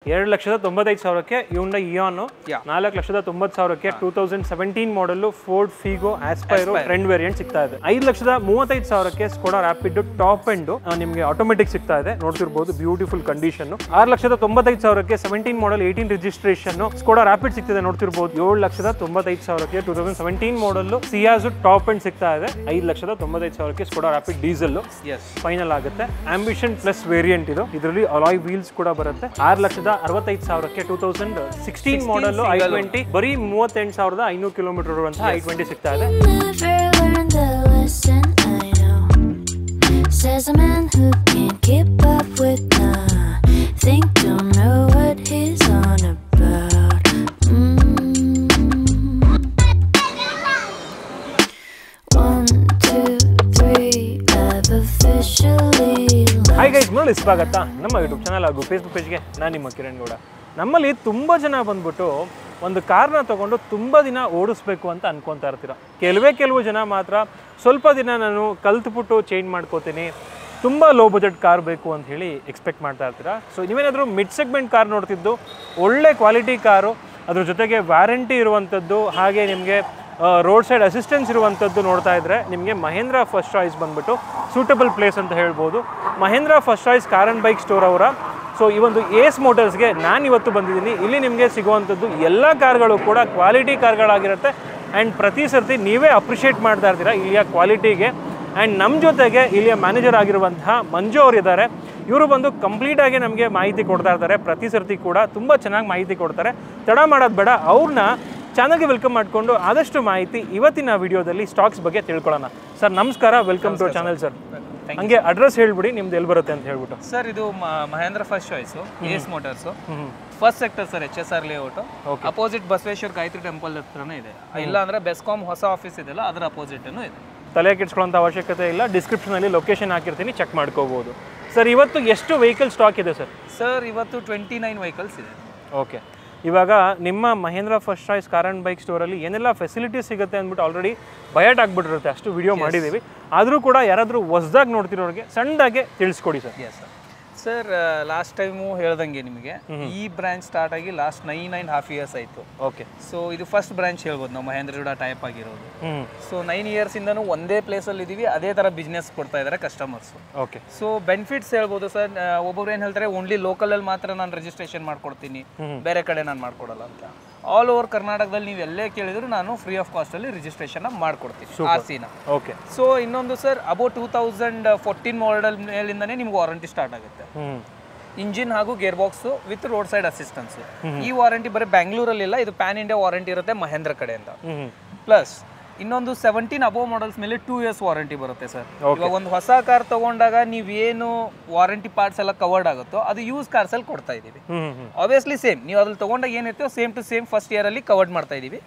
2,95,000ಕ್ಕೆ Hyundai Eon, 4,90,000ಕ್ಕೆ 2017 ಮಾಡಲ್ Ford Figo Aspire trend variant ಸಿಗ್ತಾ ಇದೆ. 5,35,000ಕ್ಕೆ Skoda Rapid top end ನಿಮಗೆ automatic ಸಿಗ್ತಾ ಇದೆ, ನೋಡ್ತಿರ್ಬೋದು beautiful condition. 6,95,000ಕ್ಕೆ 17 model 18 registration Skoda rapid ಸಿಗ್ತಿದೆ, ನೋಡ್ತಿರ್ಬೋದು. 7,95,000ಕ್ಕೆ 2017 ಮಾಡಲ್ ಸಿಯಾಜ್ ಟಾಪ್ ಎಂಡ್ ಸಿಗ್ತಾ ಇದೆ. 5,95,000ಕ್ಕೆ ಸ್ಕೋಡಾ ರ್ಯಾಪಿಡ್ ಡೀಸೆಲ್ ಫೈನಲ್ ಆಗುತ್ತೆ. ಆಂಬಿಷನ್ ಪ್ಲಸ್ ವೇರಿಯಂಟ್ ಇದು, ಇದರಲ್ಲಿ ಅಲಾಯ್ ವೀಲ್ಸ್ ಕೂಡ ಬರುತ್ತೆ. 6,65,000ಕ್ಕೆ 2016 ಮಾಡಲ್ i20 ಬರೀ 38,500 ಕಿಲೋಮೀಟರ್ ಇರುವಂತಹ i20 ಸಿಗ್ತಾ ಇದೆ. Says a man who can't keep up with nothing, don't know what he's on about. One, two, three, I've officially. Hi guys, ನೋಡಿ ಸ್ವಾಗತ ನಮ್ಮ ಯೂಟ್ಯೂಬ್ ಚಾನಲ್ ಹಾಗೂ ಫೇಸ್ಬುಕ್ ಪೇಜ್ಗೆ. ನಾನು ನಿಮ್ಮ ಕಿರಣ್ ಗೌಡ. ನಮ್ಮಲ್ಲಿ ತುಂಬ ಜನ ಬಂದ್ಬಿಟ್ಟು ಒಂದು ಕಾರ್ನ ತೊಗೊಂಡು ತುಂಬ ದಿನ ಓಡಿಸ್ಬೇಕು ಅಂತ ಅನ್ಕೊತಾ ಇರ್ತೀರ. ಕೆಲವು ಜನ ಮಾತ್ರ ಸ್ವಲ್ಪ ದಿನ ನಾನು ಕಲ್ತ್ಬಿಟ್ಟು ಚೇಂಜ್ ಮಾಡ್ಕೋತೀನಿ, ತುಂಬ ಲೋ ಬಜೆಟ್ ಕಾರ್ ಬೇಕು ಅಂತ ಹೇಳಿ ಎಕ್ಸ್ಪೆಕ್ಟ್ ಮಾಡ್ತಾ ಇರ್ತೀರ. ಸೊ ನೀವೇನಾದರೂ ಮಿಡ್ ಸೆಗ್ಮೆಂಟ್ ಕಾರ್ ನೋಡ್ತಿದ್ದು, ಒಳ್ಳೆ ಕ್ವಾಲಿಟಿ ಕಾರು, ಅದ್ರ ಜೊತೆಗೆ ವ್ಯಾರಂಟಿ ಇರುವಂಥದ್ದು, ಹಾಗೆ ನಿಮಗೆ ರೋಡ್ ಸೈಡ್ ಅಸಿಸ್ಟೆನ್ಸ್ ಇರುವಂಥದ್ದು ನೋಡ್ತಾ ಇದ್ದರೆ ನಿಮಗೆ ಮಹೇಂದ್ರ ಫಸ್ಟ್ ಚಾಯ್ಸ್ ಬಂದ್ಬಿಟ್ಟು ಸೂಟಬಲ್ ಪ್ಲೇಸ್ ಅಂತ ಹೇಳ್ಬೋದು. Mahindra first choice car and bike store ಅವರ ಸೊ ಈ ಒಂದು ಏಸ್ ಮೋಟರ್ಸ್ಗೆ ನಾನು ಇವತ್ತು ಬಂದಿದ್ದೀನಿ. ಇಲ್ಲಿ ನಿಮಗೆ ಸಿಗುವಂಥದ್ದು ಎಲ್ಲ ಕಾರ್ಗಳು ಕೂಡ ಕ್ವಾಲಿಟಿ ಕಾರ್ಗಳಾಗಿರುತ್ತೆ ಆ್ಯಂಡ್ ಪ್ರತಿ ಸರ್ತಿ ನೀವೇ ಅಪ್ರಿಷಿಯೇಟ್ ಮಾಡ್ತಾ ಇರ್ತೀರ ಇಲ್ಲಿಯ ಕ್ವಾಲಿಟಿಗೆ. ಆ್ಯಂಡ್ ನಮ್ಮ ಜೊತೆಗೆ ಇಲ್ಲಿಯ ಮ್ಯಾನೇಜರ್ ಆಗಿರುವಂತಹ ಮಂಜು ಅವರು ಇದ್ದಾರೆ. ಇವರು ಬಂದು ಕಂಪ್ಲೀಟಾಗಿ ನಮಗೆ ಮಾಹಿತಿ ಕೊಡ್ತಾ ಇರ್ತಾರೆ. ಪ್ರತಿ ಸರ್ತಿ ಕೂಡ ತುಂಬ ಚೆನ್ನಾಗಿ ಮಾಹಿತಿ ಕೊಡ್ತಾರೆ. ತಡ ಮಾಡೋದು ಬೇಡ, ಅವ್ರನ್ನ ಚಾನಲ್ಗೆ ವೆಲ್ಕಮ್ ಮಾಡಿಕೊಂಡು ಆದಷ್ಟು ಮಾಹಿತಿ ಇವತ್ತಿನ ವಿಡಿಯೋದಲ್ಲಿ ಸ್ಟಾಕ್ಸ್ ಬಗ್ಗೆ ತಿಳ್ಕೊಳ್ಳೋಣ. ಸರ್ ನಮಸ್ಕಾರ, ವೆಲ್ಕಮ್ ಟು ಚಾನಲ್ ಸರ್. ಹಂಗೆ ಅಡ್ರೆಸ್ ಹೇಳ್ಬಿಡಿ, ನಿಮ್ದು ಎಲ್ಲಿ ಬರುತ್ತೆ ಅಂತ ಹೇಳ್ಬಿಟ್ಟು. ಸರ್ ಇದು Mahindra first choice, ace motors, first sector sir, HSR layout, opposite Basaveshwara Gayatri temple ಹತ್ರನೇ ಇದೆ. ಇಲ್ಲ ಅಂದ್ರೆ ಬೆಸ್ಕಾಂ ಹೊಸ ಆಫೀಸ್ ಇದೆಯಲ್ಲ ಅದರ ಅಪೋಸಿಟನ್ನು ಇದೆ. ತಲೆ ಕೆಡ್ಸ್ಕೊಳ್ಳೋಂಥ ಅವಶ್ಯಕತೆ ಇಲ್ಲ, ಡಿಸ್ಕ್ರಿಪ್ಷನಲ್ಲಿ ಲೊಕೇಶನ್ ಹಾಕಿರ್ತೀನಿ, ಚೆಕ್ ಮಾಡ್ಕೋಬೋದು. ಸರ್ ಇವತ್ತು ಎಷ್ಟು ವೆಹಿಕಲ್ ಸ್ಟಾಕ್ ಇದೆ ಸರ್? ಸರ್ ಇವತ್ತು 29 ವೆಹಿಕಲ್ಸ್ ಇದೆ. ಓಕೆ, ಇವಾಗ ನಿಮ್ಮ Mahindra first choice car and bike ಸ್ಟೋರಲ್ಲಿ ಏನೆಲ್ಲ ಫೆಸಿಲಿಟೀಸ್ ಸಿಗುತ್ತೆ ಅಂದ್ಬಿಟ್ಟು ಆಲ್ರೆಡಿ ಬಯಟ್ ಆಗಿಬಿಟ್ಟಿರುತ್ತೆ, ಅಷ್ಟು ವಿಡಿಯೋ ಮಾಡಿದ್ದೀವಿ. ಆದರೂ ಕೂಡ ಯಾರಾದರೂ ಹೊಸ್ದಾಗಿ ನೋಡ್ತಿರೋರಿಗೆ ಸಣ್ಣದಾಗೆ ತಿಳಿಸ್ಕೊಡಿ sir. Yes sir. Sir last time ಹೇಳ್ದಂಗೆ ನಿಮಗೆ ಈ ಬ್ರಾಂಚ್ ಸ್ಟಾರ್ಟ್ ಆಗಿ ಲಾಸ್ಟ್ 9.5 ಇಯರ್ಸ್ ಆಯಿತು. ಓಕೆ, ಸೊ ಇದು ಫಸ್ಟ್ ಬ್ರಾಂಚ್ ಹೇಳ್ಬೋದು ನಾವು ಮಹೇಂದ್ರ ಜೋಡ ಟೈಪ್ ಆಗಿರೋದು. ಸೊ 9 ಇಯರ್ಸಿಂದನೂ ಒಂದೇ ಪ್ಲೇಸಲ್ಲಿ ಇದ್ದೀವಿ, ಅದೇ ಥರ ಬಿಸ್ನೆಸ್ ಕೊಡ್ತಾ ಇದ್ದಾರೆ ಕಸ್ಟಮರ್ಸು. ಓಕೆ, ಸೊ ಬೆನಿಫಿಟ್ಸ್ ಹೇಳ್ಬೋದು ಸರ್. ಒಬ್ಬೊಬ್ರು ಏನು ಹೇಳ್ತಾರೆ, ಓನ್ಲಿ ಲೋಕಲಲ್ಲಿ ಮಾತ್ರ ನಾನು ರಿಜಿಸ್ಟ್ರೇಷನ್ ಮಾಡ್ಕೊಡ್ತೀನಿ, ಬೇರೆ ಕಡೆ ನಾನು ಮಾಡ್ಕೊಡಲ್ಲ ಅಂತ. ಆಲ್ ಓವರ್ ಕರ್ನಾಟಕದಲ್ಲಿ ನೀವು ಎಲ್ಲೇ ಕೇಳಿದ್ರು ನಾನು ಫ್ರೀ ಆಫ್ ಕಾಸ್ಟಲ್ಲಿ ರಿಜಿಸ್ಟ್ರೇಷನ್ ಮಾಡ್ಕೊಡ್ತೀನಿ RC ನ. ಓಕೆ, ಸೊ ಇನ್ನೊಂದು ಸರ್, ಅಬೌಟ್ 2014 ಮಾಡೆಲ್ ಮೇಲಿಂದನೇ ನಿಮ್ಗೆ ವಾರಂಟಿ ಸ್ಟಾರ್ಟ್ ಆಗುತ್ತೆ. ಇಂಜಿನ್ ಹಾಗೂ gear box with road side assistance. ಈ ವಾರಂಟಿ ಬರೀ ಬ್ಯಾಂಗ್ಳೂರಲ್ಲಿ ಇಲ್ಲ, ಇದು ಪ್ಯಾನ್ ಇಂಡಿಯಾ ವಾರಂಟಿ ಇರುತ್ತೆ ಮಹೇಂದ್ರ ಕಡೆಯಿಂದ. ಪ್ಲಸ್ ಇನ್ನೊಂದು 17 ಅಬೋವ್ ಮಾಡಲ್ಸ್ ಮೇಲೆ 2 ಇಯರ್ಸ್ ವಾರಂಟಿ ಬರುತ್ತೆ ಸರ್. ಇವಾಗ ಒಂದು ಹೊಸ ಕಾರ್ ತಗೊಂಡಾಗ ನೀವೇನು ವಾರಂಟಿ ಪಾರ್ಟ್ಸ್ ಎಲ್ಲ ಕವರ್ಡ್ ಆಗುತ್ತೋ ಅದು ಯೂಸ್ ಕಾರ್ಸ್ ಅಲ್ಲಿ ಕೊಡ್ತಾ ಇದೀವಿ. ಆಬ್ವಿಯಸ್ಲಿ ಸೇಮ್ ನೀವು ಅದ್ರಲ್ಲಿ ತಗೊಂಡಾಗ ಏನಿರ್ತೋ same to same first year ಅಲ್ಲಿ ಕವರ್ಡ್ ಮಾಡ್ತಾ ಇದೀವಿ.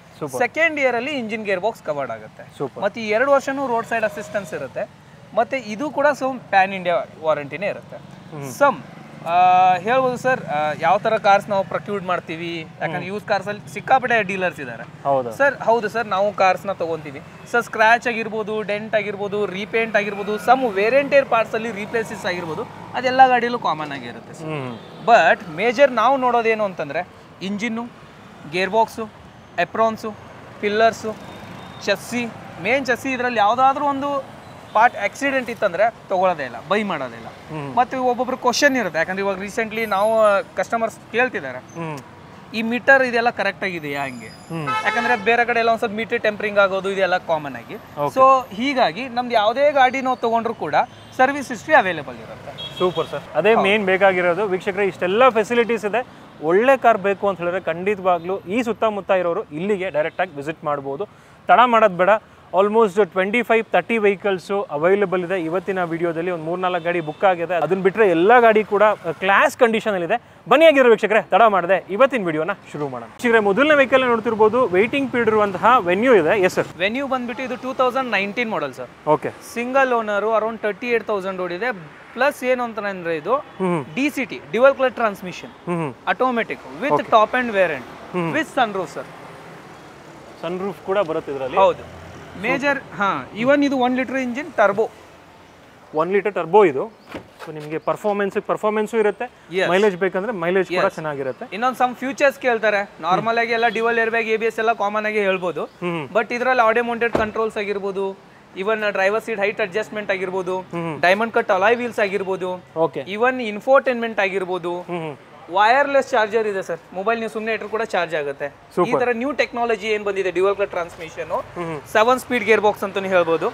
ಸೆಕೆಂಡ್ ಇಯರ್ ಅಲ್ಲಿ ಇಂಜಿನ್ ಗೇರ್ ಬಾಕ್ಸ್ ಕವರ್ಡ್ ಆಗುತ್ತೆ. ಮತ್ತೆ ಈ 2 ವರ್ಷನೂ ರೋಡ್ ಸೈಡ್ ಅಸಿಸ್ಟೆನ್ಸ್ ಇರುತ್ತೆ. ಮತ್ತೆ ಇದು ಕೂಡ ಪ್ಯಾನ್ ಇಂಡಿಯಾ ವಾರಂಟಿನೇ ಇರುತ್ತೆ. ಹೇಳ್ಬೋದು ಸರ್, ಯಾವ ತರ ಕಾರ್ಸ್ ನಾವು ಪ್ರೊಕ್ಯೂರ್ ಮಾಡ್ತೀವಿ, ಯಾಕಂದ್ರೆ ಯೂಸ್ ಕಾರ್ಸ್ ಅಲ್ಲಿ ಸಿಕ್ಕಾಪಟ್ಟೆ ಡೀಲರ್ಸ್ ಇದ್ದಾರೆ ಸರ್. ಹೌದು ಸರ್, ನಾವು ಕಾರ್ಸ್ ನ ತಗೊಂತೀವಿ ಸರ್. ಸ್ಕ್ರಾಚ್ ಆಗಿರ್ಬೋದು, ಡೆಂಟ್ ಆಗಿರ್ಬೋದು, ರೀಪೇಂಟ್ ಆಗಿರ್ಬೋದು, ಸಮ್ ವೇರಿಯಂಟೇರ್ ಪಾರ್ಟ್ಸ್ ಅಲ್ಲಿ ರೀಪ್ಲೇಸಸ್ ಆಗಿರ್ಬೋದು, ಅದೆಲ್ಲ ಗಾಡಿಯಲ್ಲೂ ಕಾಮನ್ ಆಗಿರುತ್ತೆ ಸರ್. ಬಟ್ ಮೇಜರ್ ನಾವು ನೋಡೋದೇನು ಅಂತಂದ್ರೆ engine, gear box, aprons, pillars, chassis. Main chassis ಇದರಲ್ಲಿ ಯಾವುದಾದ್ರೂ ಒಂದು ಪಾರ್ಟ್ ಆಕ್ಸಿಡೆಂಟ್ ಇತ್ತಂದ್ರೆ ತಗೊಳ್ಳೋದೇ ಇಲ್ಲ, ಬೈ ಮಾಡೋದೇ ಇಲ್ಲ. ಮತ್ತೆ ಒಬ್ಬೊಬ್ರು ಕ್ವಶನ್ ಇರುತ್ತೆ, ಯಾಕಂದ್ರೆ ಇವಾಗ ರೀಸೆಂಟ್ಲಿ ನಾವು ಕಸ್ಟಮರ್ಸ್ ಕೇಳ್ತಿದ್ದಾರೆ, ಈ ಮೀಟರ್ ಇದೆಲ್ಲ ಕರೆಕ್ಟ್ ಆಗಿದೆಯಾ ಹಂಗೆ, ಯಾಕಂದ್ರೆ ಬೇರೆ ಕಡೆ ಎಲ್ಲ ಒಂದ್ಸಲ ಮೀಟರ್ ಟೆಂಪರಿಂಗ್ ಆಗೋದು ಇದೆಲ್ಲ ಕಾಮನ್ ಆಗಿ. ಸೊ ಹೀಗಾಗಿ ನಮ್ದು ಯಾವುದೇ ಗಾಡಿ ನಾವು ತಗೊಂಡ್ರು ಕೂಡ ಸರ್ವಿಸ್ ಹಿಸ್ಟ್ರಿ ಅವೈಲೇಬಲ್ ಇರುತ್ತೆ. ಸೂಪರ್ ಸರ್, ಅದೇ ಮೇನ್ ಬೇಕಾಗಿರೋದು. ವೀಕ್ಷಕರೇ, ಇಷ್ಟೆಲ್ಲ ಫೆಸಿಲಿಟೀಸ್ ಇದೆ. ಒಳ್ಳೆ ಕಾರ್ ಬೇಕು ಅಂತ ಹೇಳಿದ್ರೆ ಖಂಡಿತವಾಗ್ಲೂ ಈ ಸುತ್ತಮುತ್ತ ಇರೋರು ಇಲ್ಲಿಗೆ ಡೈರೆಕ್ಟಾಗಿ ವಿಸಿಟ್ ಮಾಡ್ಬೋದು. ತಡ ಮಾಡೋದು ಬೇಡ. ಆಲ್ಮೋಸ್ಟ್ 25-30 ವೆಹಿಕಲ್ಸು ಅವೈಲೇಬಲ್ ಇದೆ. ಇವತ್ತಿನ ವಿಡಿಯೋದಲ್ಲಿ ಒಂದು 3-4 ಗಾಡಿ ಬುಕ್ ಆಗಿದೆ. ಅದನ್ನ ಬಿಟ್ಟರೆ ಎಲ್ಲ ಗಾಡಿ ಕೂಡ ಕ್ಲಾಸ್ ಕಂಡೀಷನಲ್ಲಿದೆ. ಬನ್ನಿ ಆಗಿರೋ ವೀಕ್ಷಕರೇ, ತಡ ಮಾಡದೆ ಇವತ್ತಿನ ವಿಡಿಯೋನ ಶುರು ಮಾಡೋಣ. ವೀಕ್ಷಕರೇ, ಮೊದಲನೇ ವೆಹಿಕಲ್ ನೋಡ್ತಿರ್ಬೋದು, ವೇಟಿಂಗ್ ಪೀರಿಯಡ್ ಇರುವಂತಹ ವೆನ್ಯೂ ಇದೆ. ಎಸ್ ಸರ್, ವೆನ್ಯೂ ಬಂದ್ಬಿಟ್ಟು ಇದು 2019 model sir. Okay, single owner, around 38,000 ಓಡಿದೆ. ಪ್ಲಸ್ ಏನು ಅಂತಂದ್ರೆ ಇದು DCT dual clutch transmission, automatic with top end variant with sunroof sir. Sunroof ಕೂಡ ಬರುತ್ತೆ ಇದರಲ್ಲಿ. ಹೌದು, ಮೇಜರ್. ಇವನ್ ಇದು 1 litre engine turbo, 1 litre turbo ಇದು. ಸೊ ನಿಮಗೆ ಪರ್ಫಾರ್ಮೆನ್ಸು ಇರುತ್ತೆ, ಮೈಲೇಜ್ ಬೇಕಂದ್ರೆ ಮೈಲೇಜ್ ಕೂಡ ಚೆನ್ನಾಗಿರುತ್ತೆ. ಇನ್ನೊಂದು ಸಮ್ ಫ್ಯೂಚರ್ಸ್ ಕೇಳ್ತಾರೆ. ನಾರ್ಮಲ್ ಆಗಿ ಎಲ್ಲ ಡ್ಯುವಲ್ ಏರ್ ಬ್ಯಾಗ್, ABS ಎಲ್ಲ ಕಾಮನ್ ಆಗಿ ಹೇಳ್ಬೋದು. ಬಟ್ ಇದರಲ್ಲಿ ಆಡಿಯೋ ಮೌಂಟೆಡ್ ಕಂಟ್ರೋಲ್ಸ್ ಆಗಿರ್ಬೋದು, ಇವನ್ ಡ್ರೈವರ್ ಸೀಟ್ ಹೈಟ್ ಅಡ್ಜಸ್ಟ್ಮೆಂಟ್ ಆಗಿರ್ಬೋದು, ಡೈಮಂಡ್ ಕಟ್ ಅಲಾಯ್ ವೀಲ್ಸ್ ಆಗಿರ್ಬೋದು, ಇವನ್ ಇನ್ಫೋಟೈನ್ಮೆಂಟ್ ಆಗಿರ್ಬೋದು, ವೈರ್ಲೆಸ್ ಚಾರ್ಜರ್ ಇದೆ ಸರ್. ಮೊಬೈಲ್ ನೀವು ಸುಮ್ಮನೆ ಇಟ್ಟರು ಕೂಡ ಚಾರ್ಜ್ ಆಗುತ್ತೆ. ಈ ತರ ನ್ಯೂ ಟೆಕ್ನಾಲಜಿ ಏನ್ ಬಂದಿದೆ, dual clutch transmission, 7 speed gear box ಅಂತಾನೆ ಹೇಳ್ಬೋದು.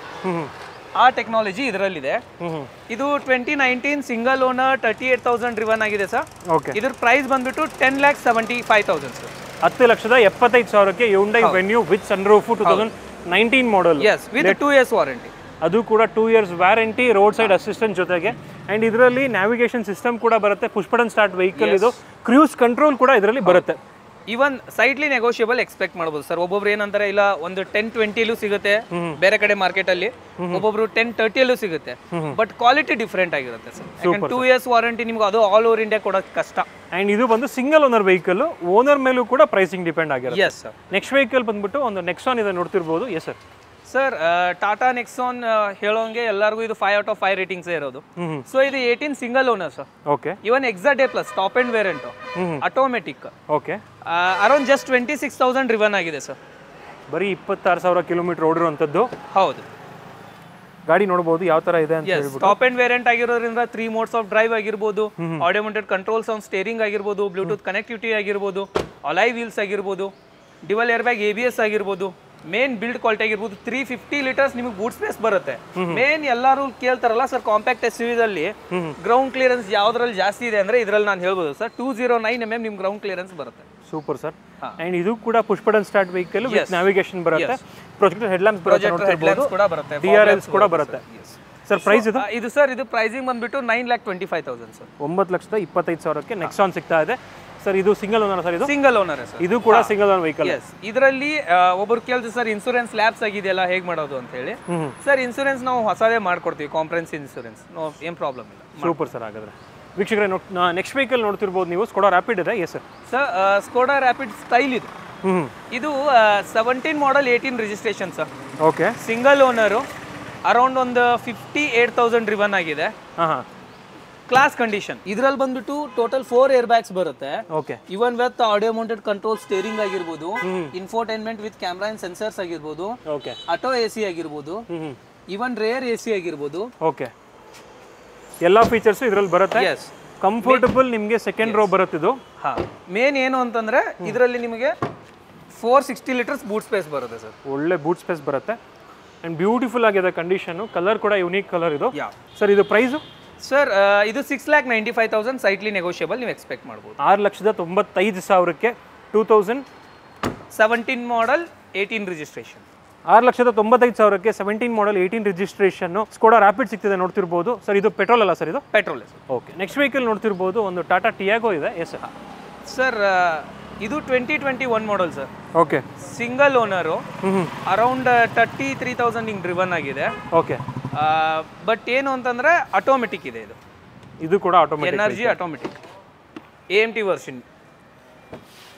ಆ ಟೆಕ್ನಾಲಜಿ ಇದರಲ್ಲಿದೆ. ಇದು 2019 ಸಿಂಗಲ್ ಓನರ್ 38,000 ಡ್ರಿವನ್ ಆಗಿದೆ ಸರ್. ಇದ್ರ ಪ್ರೈಸ್ ಬಂದ್ಬಿಟ್ಟು 10,75,000 ಸರ್. 10,75,000ಕ್ಕೆ Hyundai Venue with sunroof 2019 model. Yes, with 2 years warranty. ಅದು ಕೂಡ 2 years warranty, road side assistant ಜೊತೆಗೆ. ಅಂಡ್ ಇದರಲ್ಲಿ ನ್ಯಾವಿಗೇಷನ್ ಸಿಸ್ಟಮ್ ಕೂಡ ಬರುತ್ತೆ, ಪುಷ್ ಬಟನ್ ಸ್ಟಾರ್ಟ್ ವೆಹಿಕಲ್ ಇದು, ಕ್ರೂಸ್ ಕಂಟ್ರೋಲ್ ಕೂಡ ಇದರಲ್ಲಿ ಬರುತ್ತೆ. ಇವನ್ ಸೈಡ್ಲಿ ನೆಗೋಷಿಯಬಲ್ ಎಕ್ಸ್ಪೆಕ್ಟ್ ಮಾಡಬಹುದು ಸರ್. ಒಬ್ಬೊಬ್ರು ಏನಂತಾರೆ ಇಲ್ಲ ಒಂದು 10-20 ಸಿಗುತ್ತೆ ಬೇರೆ ಕಡೆ ಮಾರ್ಕೆಟ್ ಅಲ್ಲಿ, ಒಬ್ಬೊಬ್ರು 10-30 ಸಿಗುತ್ತೆ. ಬಟ್ ಕ್ವಾಲಿಟಿ ಡಿಫ್ರೆಂಟ್ ಆಗಿರುತ್ತೆ ಸರ್. 2 years ವಾರಂಟಿ ನಿಮ್ಗೆ ಅದು ಆಲ್ ಓವರ್ ಇಂಡಿಯಾ ಕೊಡೋದು ಕಷ್ಟ. ಅಂಡ್ ಇದು ಬಂದು ಸಿಂಗಲ್ ಓನರ್ ವೆಹಿಕಲ್, ಓನರ್ ಮೇಲೂ ಕೂಡ ಪ್ರೈಸಿಂಗ್ ಡಿಪೆಂಡ್ ಆಗಿರುತ್ತೆ. Yes sir. ನೆಕ್ಸ್ಟ್ ವೆಹಿಕಲ್ ಬಂದ್ಬಿಟ್ಟು ಒಂದು ನೆಕ್ಸಾನ್ ಇದೆ, ನೋಡ್ತಿರ್ಬೋದು. Yes sir. Sir Tata Nexon ಹೇಳೋಂಗೆ ಎಲ್ಲರಿಗೂ ಇದು 5 out of 5 ರೇಟಿಂಗ್ಸ್ ಇರೋದು. ಸೊ ಇದು 18 single owner sir. Okay. Even XZA plus top end variant, automatic. Okay. Around just 26,000 driven ಆಗಿದೆ ಸರ್. ಬರೀ 26,000 ಕಿಲೋಮೀಟರ್ ಓಡಿರುವಂಥದ್ದು. ಹೌದು. ಗಾಡಿ ನೋಡಬಹುದು ಯಾವ ತರ ಇದೆ ಅಂತ ಹೇಳ್ಬಿಟ್ಟು. ಟಾಪ್ ಅಂಡ್ ವೇರಿಯಂಟ್ ಆಗಿರೋದ್ರಿಂದ 3 ಮೋಡ್ಸ್ ಆಫ್ ಡ್ರೈವ್ ಆಗಿರ್ಬೋದು, audio mounted controls on steering ಆಗಿರ್ಬೋದು, ಬ್ಲೂಟೂತ್ ಕನೆಕ್ಟಿವಿಟಿ ಆಗಿರ್ಬೋದು, ಅಲಾಯ್ ವೀಲ್ಸ್ ಆಗಿರ್ಬೋದು, ಡ್ಯುವಲ್ ಏರ್ ಬ್ಯಾಗ್, ABS ಆಗಿರ್ಬೋದು, ಮೇನ್ ಬಿಲ್ಡ್ ಕ್ವಾಲಿಟಿ ಆಗಿರ್ಬೋದು. 350 ಲೀಟರ್ಸ್ ನಿಮಗೆ ಬೂಟ್ ಸ್ಪೇಸ್ ಬರುತ್ತೆ. ಮೇನ್ ಎಲ್ಲರೂ ಕೇಳ್ತಾರಲ್ಲ ಸರ್, ಕಾಂಪ್ಯಾಕ್ಟ್ SUV ದಲ್ಲಿ ಗ್ರೌಂಡ್ ಕ್ಲಿಯರೆನ್ಸ್ ಯಾವ್ದ್ರಲ್ಲಿ ಜಾಸ್ತಿ ಇದೆ ಅಂದ್ರೆ ಇದ್ರಲ್ಲಿ ನಾನು ಹೇಳ್ಬೋದು ಸರ್, 209 mm ನಿಮ್ ಗ್ರೌಂಡ್ ಕ್ಲಿಯರೆನ್ಸ್ ಬರುತ್ತೆ. Super sir. ಅಂಡ್ ಇದು ಕೂಡ push button start vehicle with navigation ಬರುತ್ತೆ, ಪ್ರೊಜೆಕ್ಟರ್ ಹೆಡ್ ಲ್ಯಾಂಪ್ಸ್ ಬರುತ್ತೆ, DRLs ಕೂಡ ಬರುತ್ತೆ. ಸರ್ ಪ್ರೈಸ್ ಇದು ಸರ್ ಇದು ಪ್ರೈಸಿಂಗ್ ಬಂದ್ಬಿಟ್ಟು 9,25,000 ಸರ್. 9,25,000ಕ್ಕೆ ನೆಕ್ಸಾನ್ ಸಿಗ್ತಾ ಇದೆ ಸರ್. ಇದು ಸಿಂಗಲ್ ಓನರ್ ಸರ್? ಇದು ಸಿಂಗಲ್ ಓನರ್ ಸರ್. ಇದು ಕೂಡ ಸಿಂಗಲ್ ಓನರ್ ವೆಹಿಕಲ್. ಇದರಲ್ಲಿ ಒಬ್ಬರು ಕೇಳ್ತೀವಿ ಸರ್ ಇನ್ಸೂರೆನ್ಸ್ ಲ್ಯಾಬ್ಸ್ ಆಗಿದೆಯಲ್ಲ ಹೇಗೆ ಮಾಡೋದು ಅಂತ ಹೇಳಿ. ಸರ್ ಇನ್ಸೂರೆನ್ಸ್ ನಾವು ಹೊಸದೇ ಮಾಡ್ಕೊಡ್ತೀವಿ, ಕಾಂಪ್ರಹೆನ್ಸಿವ್ ಇನ್ಸೂರೆನ್ಸ್, ಏನ್ ಪ್ರಾಬ್ಲಮ್ ಇಲ್ಲ. Super sir. ಹಾಗಾದ್ರೆ ವೀಕ್ಷಕರೇ ನೆಕ್ಸ್ಟ್ ವೆಹಿಕಲ್ ನೋಡ್ತಿರ್ಬೋದು ನೀವು, ಸ್ಕೋಡಾ ರ್ಯಾಪಿಡ್ ಇದೆ. Yes sir. Sir Skoda Rapid style ಇದು. ಇದು 17 model 18 registration sir. Okay. Single owner, around ಒಂದು 58,000 ಡ್ರಿವನ್ ಆಗಿದೆ. Class condition. ಇದ್ರಲ್ಲಿ ಬಂದ್ಬಿಟ್ಟು ಟೋಟಲ್ 4 ಏರ್ ಬ್ಯಾಗ್ಸ್ ಬರುತ್ತೆ. Okay. Even with audio mounted control steering ಆಗಿರ್ಬೋದು, infotainment with camera and sensors ಆಗಿರ್ಬೋದು, okay, auto AC ಆಗಿರ್ಬೋದು, ಇವನ್ ರೇರ್ AC ಆಗಿರ್ಬೋದು. Okay. ಎಲ್ಲಾ ಫೀಚರ್ಸ್ ಇದ್ರಲ್ಲಿ ಬರುತ್ತೆ. ಎಸ್. ಕಂಫರ್ಟಬಲ್ ನಿಮಗೆ ಸೆಕೆಂಡ್ ರೋ ಬರುತ್ತೆ ಇದು. ಮೇನ್ ಏನು ಅಂತಂದ್ರೆ ಇದರಲ್ಲಿ ನಿಮಗೆ 460 ಲೀಟರ್ಸ್ ಬೂಟ್ ಸ್ಪೇಸ್ ಬರುತ್ತೆ ಸರ್. ಒಳ್ಳೆ ಬೂಟ್ ಸ್ಪೇಸ್ ಬರುತ್ತೆ. ಅಂಡ್ ಬ್ಯೂಟಿಫುಲ್ ಆಗಿದೆ ಕಂಡೀಷನ್, ಕಲರ್ ಕೂಡ ಯುನೀಕ್ ಕಲರ್ ಇದು. ಸರ್ ಇದು ಪ್ರೈಸ್ ಸರ್ ಇದು 6,95,000 ಸೈಟ್ಲಿ ನೆಗೋಷಿಯಬಲ್ ನೀವು ಎಕ್ಸ್ಪೆಕ್ಟ್ ಮಾಡ್ಬೋದು. 6,95,000ಕ್ಕೆ 2017 ಮಾಡಲ್ 18 registration. 6,95,000ಕ್ಕೆ 17 model 18 registration Skoda rapid ಸಿಗ್ತಿದೆ, ನೋಡ್ತಿರ್ಬೋದು ಸರ್. ಇದು ಪೆಟ್ರೋಲ್ ಅಲ್ಲ ಸರ್? ಇದು ಪೆಟ್ರೋಲ್. ಓಕೆ. ನೆಕ್ಸ್ಟ್ ವೆಹಿಕಲ್ ನೋಡ್ತಿರ್ಬೋದು ಒಂದು ಟಾಟಾ ಟಿಯಾಗೋ ಇದೆ. Yes sir. ಇದು 2021 ಮಾಡಲ್ sir. Okay. Single owner, around 33,000 ಹಿಂಗ್ ಡ್ರಿವನ್ ಆಗಿದೆ. ಓಕೆ. ಬಟ್ ಏನು ಅಂತಂದ್ರೆ ಆಟೋಮೆಟಿಕ್ ಇದೆ ಇದು. ಇದು ಕೂಡ automatic, energy automatic, AMT version.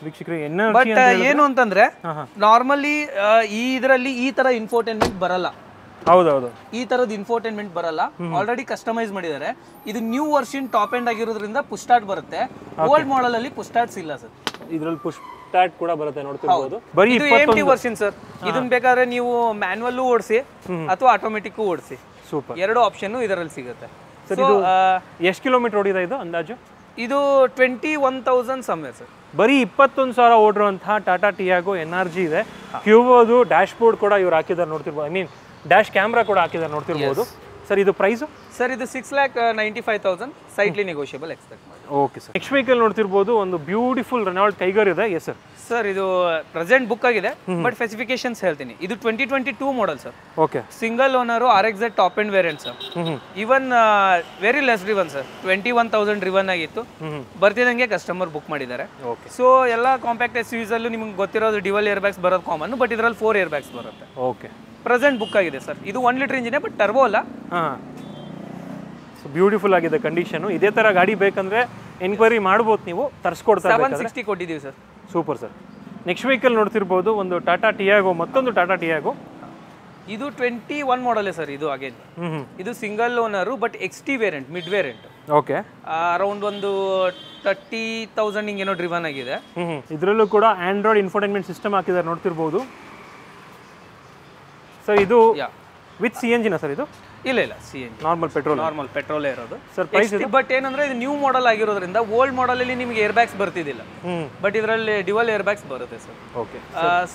ವೀಕ್ಷಕರೇ ಎನರ್ಜಿ ಬಟ್ ಏನು ಅಂತಂದ್ರೆ ನಾರ್ಮಲಿ ಈ ಇದರಲ್ಲಿ ಈ ತರ ಇನ್ಫೋಟೈನ್ಮೆಂಟ್ ಬರಲ್ಲ. ಹೌದೌದು, ಈ ತರದ ಇನ್ಫೋಟೈನ್ಮೆಂಟ್ ಬರಲ್ಲ. ಆಲ್ರೆಡಿ ಕಸ್ಟಮೈಸ್ ಮಾಡಿದ್ದಾರೆ. ಇದು ನ್ಯೂ ವರ್ಷನ್ ಟಾಪ್ ಎಂಡ್ ಆಗಿರೋದ್ರಿಂದ ಪುಷ್ ಸ್ಟಾರ್ಟ್ ಬರುತ್ತೆ. ಓಲ್ಡ್ ಮಾಡೆಲ್ ಅಲ್ಲಿ ಪುಷ್ ಸ್ಟಾರ್ಟ್ಸ್ ಇಲ್ಲ ಸರ್. ಇದರಲ್ಲಿ ಪುಷ್ ಸ್ಟಾರ್ಟ್ ಕೂಡ ಬರುತ್ತೆ, ನೋಡ್ತಿರ್ಬೋದು. ಬರೀ ಇದು AMT ವರ್ಷನ್ ಸರ್. ಇದನ್ನ ಬೇಕಾದ್ರೆ ನೀವು ಮ್ಯಾನ್ಯಲ್ ಓಡಿಸಿ ಅಥವಾ ಆಟೋಮೆಟಿಕ್ ಓಡಿಸಿ. ಸೂಪರ್. ಎರಡು ಆಪ್ಷನ್ ಇದರಲ್ಲಿ ಸಿಗುತ್ತೆ. ಸರ್ ಇದು ಎಷ್ಟು ಕಿಲೋಮೀಟರ್ ಓಡಿದೆ ಇದು ಅಂದಾಜು? ಇದು 21,000 ಸಮ್ವೇರ್ ಸರ್. ಬರೀ 21,000 ಓಡಿರುವಂತಹ ಟಾಟಾ ಟಿಯಾಗೋ ಎನರ್ಜಿ ಇದೆ. ಕ್ಯೂಬೋದು ಡ್ಯಾಶ್ ಬೋರ್ಡ್ ಕೂಡ ಇವ್ರು ಹಾಕಿದ್ದಾರೆ, ನೋಡ್ತಿರ್ಬೋದು. ಐ ಮೀನ್ ಡ್ಯಾಶ್ ಕ್ಯಾಮ್ರಾ ಕೂಡ ಹಾಕಿದ್ದಾರೆ, ನೋಡ್ತಿರ್ಬೋದು. ಸರ್ ಇದು ಪ್ರೈಸು? ಸರ್ ಇದು 6,95,000 ಸೈಟ್ಲಿ ನೆಗೋಷಿಯಬಲ್ ಎಕ್ಸ್ಪೆಕ್ಟ್ ಮಾಡಿ. Okay sir. ನೆಕ್ಸ್ಟ್ ವೆಹಿಕಲ್ ನೋಡ್ತಿರ್ಬೋದು ಒಂದು ಬ್ಯೂಟಿಫುಲ್ ರೆನಾಲ್ಡ್ ಟೈಗರ್ ಇದೆ. Yes sir. ಸರ್ ಇದು ಪ್ರೆಸೆಂಟ್ ಬುಕ್ ಆಗಿದೆ, ಬಟ್ ಸ್ಪೆಸಿಫಿಕೇಶನ್ಸ್ ಹೇಳ್ತೀನಿ. ಇದು 2022 model sir. Okay. Single owner, RXZ top end variant sir. Even very less driven sir. 21,000 driven ಆಗಿತ್ತು. ಬರ್ತಿದಂಗೆ ಕಸ್ಟಮರ್ ಬುಕ್ ಮಾಡಿದ್ದಾರೆ. ಸೊ ಎಲ್ಲ ಕಾಂಪ್ಯಾಕ್ಟ್ SUVs ಅಲ್ಲೂ ನಿಮ್ಗೆ ಗೊತ್ತಿರೋದು ಡ್ಯುವಲ್ ಏರ್ ಬ್ಯಾಗ್ಸ್ ಬರೋದು ಕಾಮನ್, ಬಟ್ ಇದರಲ್ಲಿ 4 ಏರ್ ಬ್ಯಾಗ್ಸ್ ಬರುತ್ತೆ. ಓಕೆ. ಪ್ರೆಸೆಂಟ್ ಬುಕ್ ಆಗಿದೆ ಸರ್. ಇದು 1 ಲೀಟರ್ ಇಂಜಿನ್, ಬಟ್ ಟರ್ಬೋ ಅಲ್ಲ. ಬ್ಯೂಟಿಫುಲ್ ಆಗಿದೆ ಕಂಡೀಷನ್. ಇದೇ ತರ ಗಾಡಿ ಬೇಕಂದ್ರೆ ಎನ್ಕ್ವೈರಿ ಮಾಡ್ಬೋದು, ನೀವು ತರಿಸ್ಕೊಡ್ತಾರೆ. 760 ಕೊಟ್ಟಿದ್ದೀವಿ sir. Super sir. Next vehicle ನೋಡ್ತಿರ್ಬೋದು ಒಂದು ಟಾಟಾ ಟಿಯಾಗೋ, ಮತ್ತೊಂದು ಟಾಟಾ ಟಿಯಾಗೋ. ಇದು 21 ಮಾಡಲ್ ಸರ್. ಇದು ಅಗೇನ್ ಇದು single owner but XT variant, mid variant. Okay, around ಒಂದು 30,000 ಹಿಂಗೇನೋ ಡ್ರಿವನ್ ಆಗಿದೆ. ಇದರಲ್ಲೂ ಕೂಡ ಆಂಡ್ರಾಯ್ಡ್ ಇನ್ಫೋಟೈನ್ಮೆಂಟ್ ಸಿಸ್ಟಮ್ ಹಾಕಿದ್ದಾರೆ, ನೋಡ್ತಿರ್ಬೋದು ಸರ್. ಇದು ವಿತ್ CNG ಸರ್? ಇದು ಇಲ್ಲ CNG, ನಾರ್ಮಲ್ ಪೆಟ್ರೋಲೇ ಇರೋದು ಸರ್. ಪ್ರೈಸ್ ಬಟ್ ಏನಂದ್ರೆ ಇದು ನ್ಯೂ ಮಾಡೆಲ್ ಆಗಿರೋದ್ರಿಂದ ಓಲ್ಡ್ ಮಾಡೆಲ್ ಅಲ್ಲಿ ನಿಮಗೆ ಏರ್ ಬ್ಯಾಗ್ಸ್ ಬರ್ತಿದ್ದಿಲ್ಲ, ಬಟ್ ಇದರಲ್ಲಿ ಡ್ಯುವಲ್ ಏರ್ ಬ್ಯಾಗ್ಸ್ ಬರುತ್ತೆ ಸರ್. ಓಕೆ,